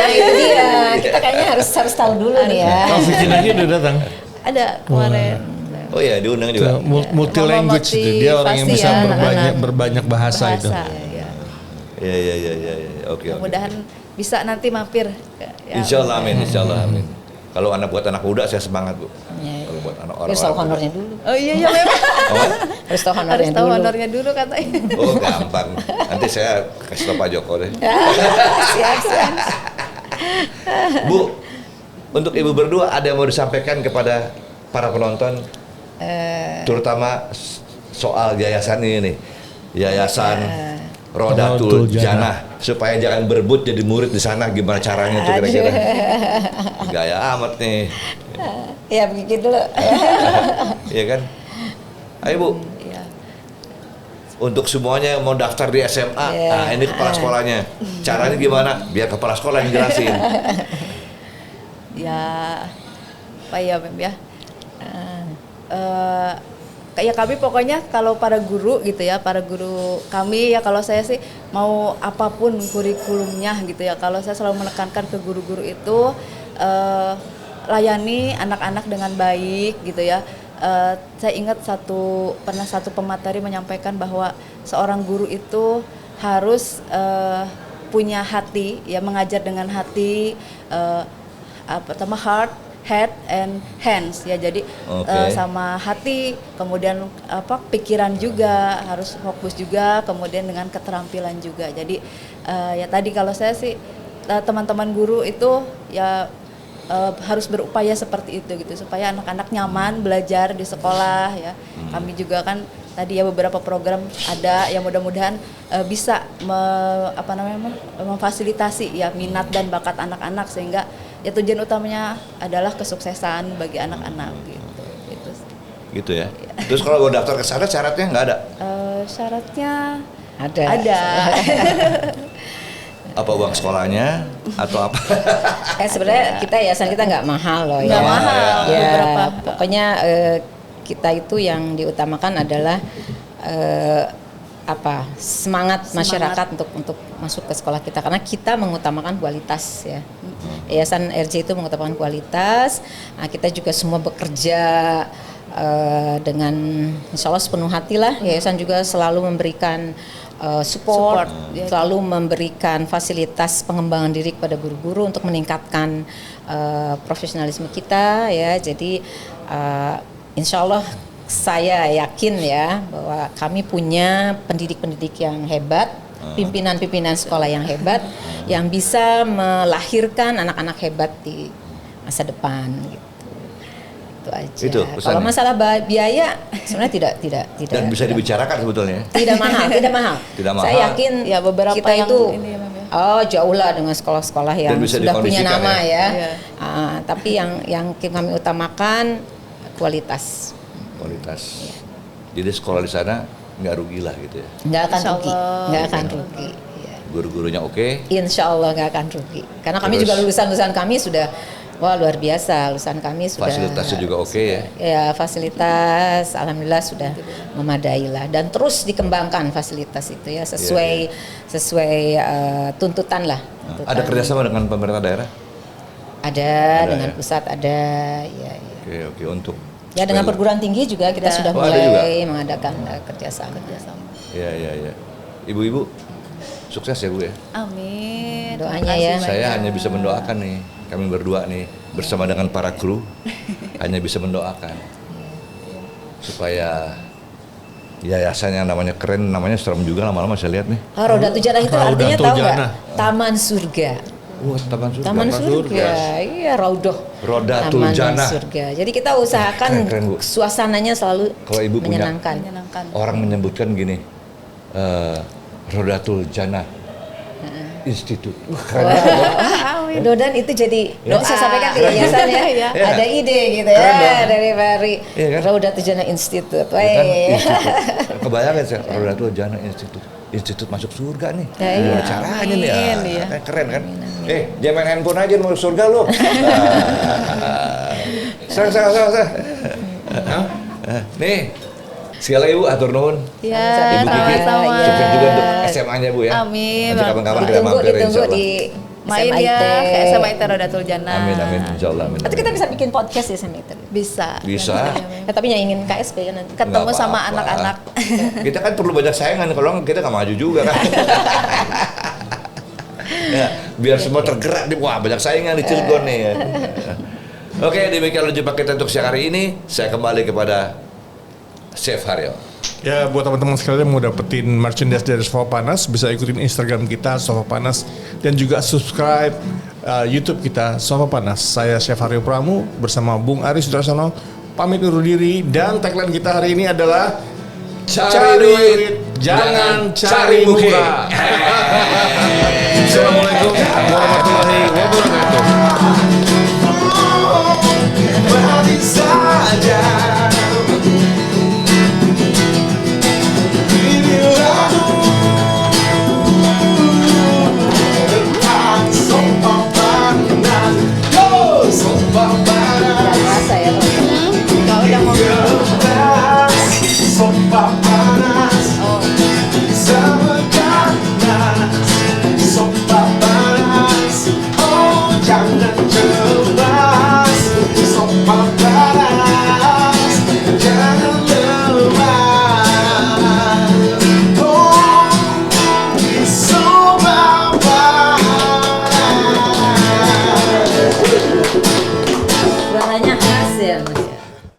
Nah, itu dia. Kita kayaknya harus tahu dulu nih ya. Oh, Vicky lagi udah datang. Ada kemarin. Oh iya diundang juga. Multi language itu. Dia orang yang bisa Motivasi ya, berbanyak bahasa itu. Ya. Iya. Oke. Mudah-mudahan bisa nanti mampir. Ya, Insya Allah amin, insya Allah amin. Kalau anak buat anak muda saya semangat Bu. Iya. Kalau buat anak Harus tahu orang-orang honornya dulu. Oh iya memang. Harus tahu Harus honornya tahu dulu. honornya dulu katanya. Oh gampang. Nanti saya kasih tau Pak Joko deh. Siap. Bu, untuk ibu berdua ada yang mau disampaikan kepada para penonton, terutama soal yayasan ini nih, yayasan Rodatul Rodatul Janah. Janah, supaya jangan berebut jadi murid di sana. Gimana caranya tuh kira-kira? Gaya amat nih, Ya begitu dulu. ya kan? Ayo Bu, Iya. untuk semuanya yang mau daftar di SMA, nah ini kepala sekolahnya. Caranya gimana? Biar kepala sekolah yang jelasin. Ya, apa ya Mem ya? Kayak kami pokoknya kalau para guru gitu ya, para guru kami ya kalau saya sih mau apapun kurikulumnya gitu ya, kalau saya selalu menekankan ke guru-guru itu layani anak-anak dengan baik gitu ya. Saya ingat pernah satu pemateri menyampaikan bahwa seorang guru itu harus punya hati ya, mengajar dengan hati, pertama heart, head and hands ya, jadi sama hati, kemudian pikiran juga harus fokus juga, kemudian dengan keterampilan juga. Jadi ya tadi kalau saya sih teman-teman guru itu ya harus berupaya seperti itu gitu supaya anak-anak nyaman belajar di sekolah ya. Kami juga kan tadi ya beberapa program ada yang mudah-mudahan bisa memfasilitasi ya minat dan bakat anak-anak, sehingga ya tujuan utamanya adalah kesuksesan bagi anak-anak gitu. Gitu ya. Terus kalau mau daftar ke sana syaratnya nggak ada? Syaratnya Ada. Apa uang sekolahnya atau apa? Sebenarnya yayasan kita nggak mahal loh ya. Nggak mahal. Ya, Beberapa. pokoknya kita itu yang diutamakan adalah semangat masyarakat untuk masuk ke sekolah kita, karena kita mengutamakan kualitas ya. Yayasan RJ itu mengutamakan kualitas. Nah, kita juga semua bekerja dengan insya Allah sepenuh hati lah. Yayasan juga selalu memberikan support, selalu memberikan fasilitas pengembangan diri kepada guru-guru untuk meningkatkan profesionalisme kita ya. Jadi insya Allah saya yakin ya bahwa kami punya pendidik-pendidik yang hebat, pimpinan-pimpinan sekolah yang hebat, yang bisa melahirkan anak-anak hebat di masa depan gitu. Itu aja. Kalau masalah biaya sebenarnya tidak dan bisa dibicarakan sebetulnya. Tidak mahal. Tidak mahal. Saya yakin ya beberapa kita yang itu ini ya, Mem, ya. jauh lah dengan sekolah-sekolah yang sudah punya nama ya. Iya. Tapi yang kami utamakan kualitas. Kualitas. Jadi sekolah di sana nggak rugi lah gitu ya. Nggak akan Insya rugi, Allah. nggak akan rugi. Ya. Guru-gurunya oke. Insya Allah nggak akan rugi. Karena kami juga lulusan kami sudah luar biasa. Lulusan kami sudah. Fasilitasnya juga oke ya. Ya fasilitas, alhamdulillah sudah memadai lah, dan terus dikembangkan fasilitas itu ya sesuai tuntutan lah. Ada kerjasama dengan pemerintah daerah? Ada dengan pusat ada. Ya. Oke untuk. Ya dengan perguruan tinggi juga kita sudah mulai mengadakan kerjasama. Iya. Ibu-ibu sukses ya Bu ya. Amin. Doanya ya. Saya hanya bisa mendoakan nih, kami berdua nih bersama dengan para kru hanya bisa mendoakan supaya yayasan yang namanya keren, namanya serem juga lama-lama saya lihat nih. Rodatul Janah itu artinya Rodatul tahu nggak? Janah. Taman surga. Wah, Taman surga. Iya, Rodoh. Rodatul Taman Janah. surga. Jadi kita usahakan Keren, Bu. suasananya selalu Kalau Ibu menyenangkan. Orang menyebutkan gini, Rodatul Janah Institute. Wah, keren banget. amin. Mudah-mudahan itu jadi Ya. nanti saya sampaikan ke yayasannya Iya. ada ide gitu Keren ya dong. dari Mari Iya kan? Raudatul Jannah Institute. Ya kan, Weh. institut. Kebayangkan saya Raudatul Jannah Institut masuk surga nih. Ya, iya. Gimana caranya nih? Amin, iya. Kan keren kan? Jangan main handphone aja masuk surga lo. Serang. Nih, sekali lagi Bu, atur nuhun. Ya, Ibu Kiki, sama-sama. sukses juga untuk SMA-nya Bu ya. Amin. Nanti kapan-kapan kita mampir Ditunggu insya Allah. di Main SMA ya IT. ke SMA IT Raudatul Jannah. Amin, insya Allah. Amin. Atau kita bisa bikin podcast ya sama itu. Bisa. Bisa. Ya, tapi yang ingin KSP kan nanti. Ketemu Nggak sama apa-apa. anak-anak. Kita kan perlu banyak saingan, kalau nggak kita nggak maju juga kan. Ya, biar semua tergerak nih, wah banyak saingan di Cilegon nih. Ya. Oke, demikian jumpa kita untuk siang hari ini. Saya kembali kepada Chef Haryo. Ya, buat teman-teman sekalian yang mau dapetin merchandise dari Sofa Panas, bisa ikutin Instagram kita Sofa Panas dan juga subscribe YouTube kita Sofa Panas. Saya Chef Haryo Pramu bersama Bung Aris Sudarsono pamit undur diri, dan tagline kita hari ini adalah cari duit, jangan cari muka. Assalamualaikum warahmatullahi wabarakatuh.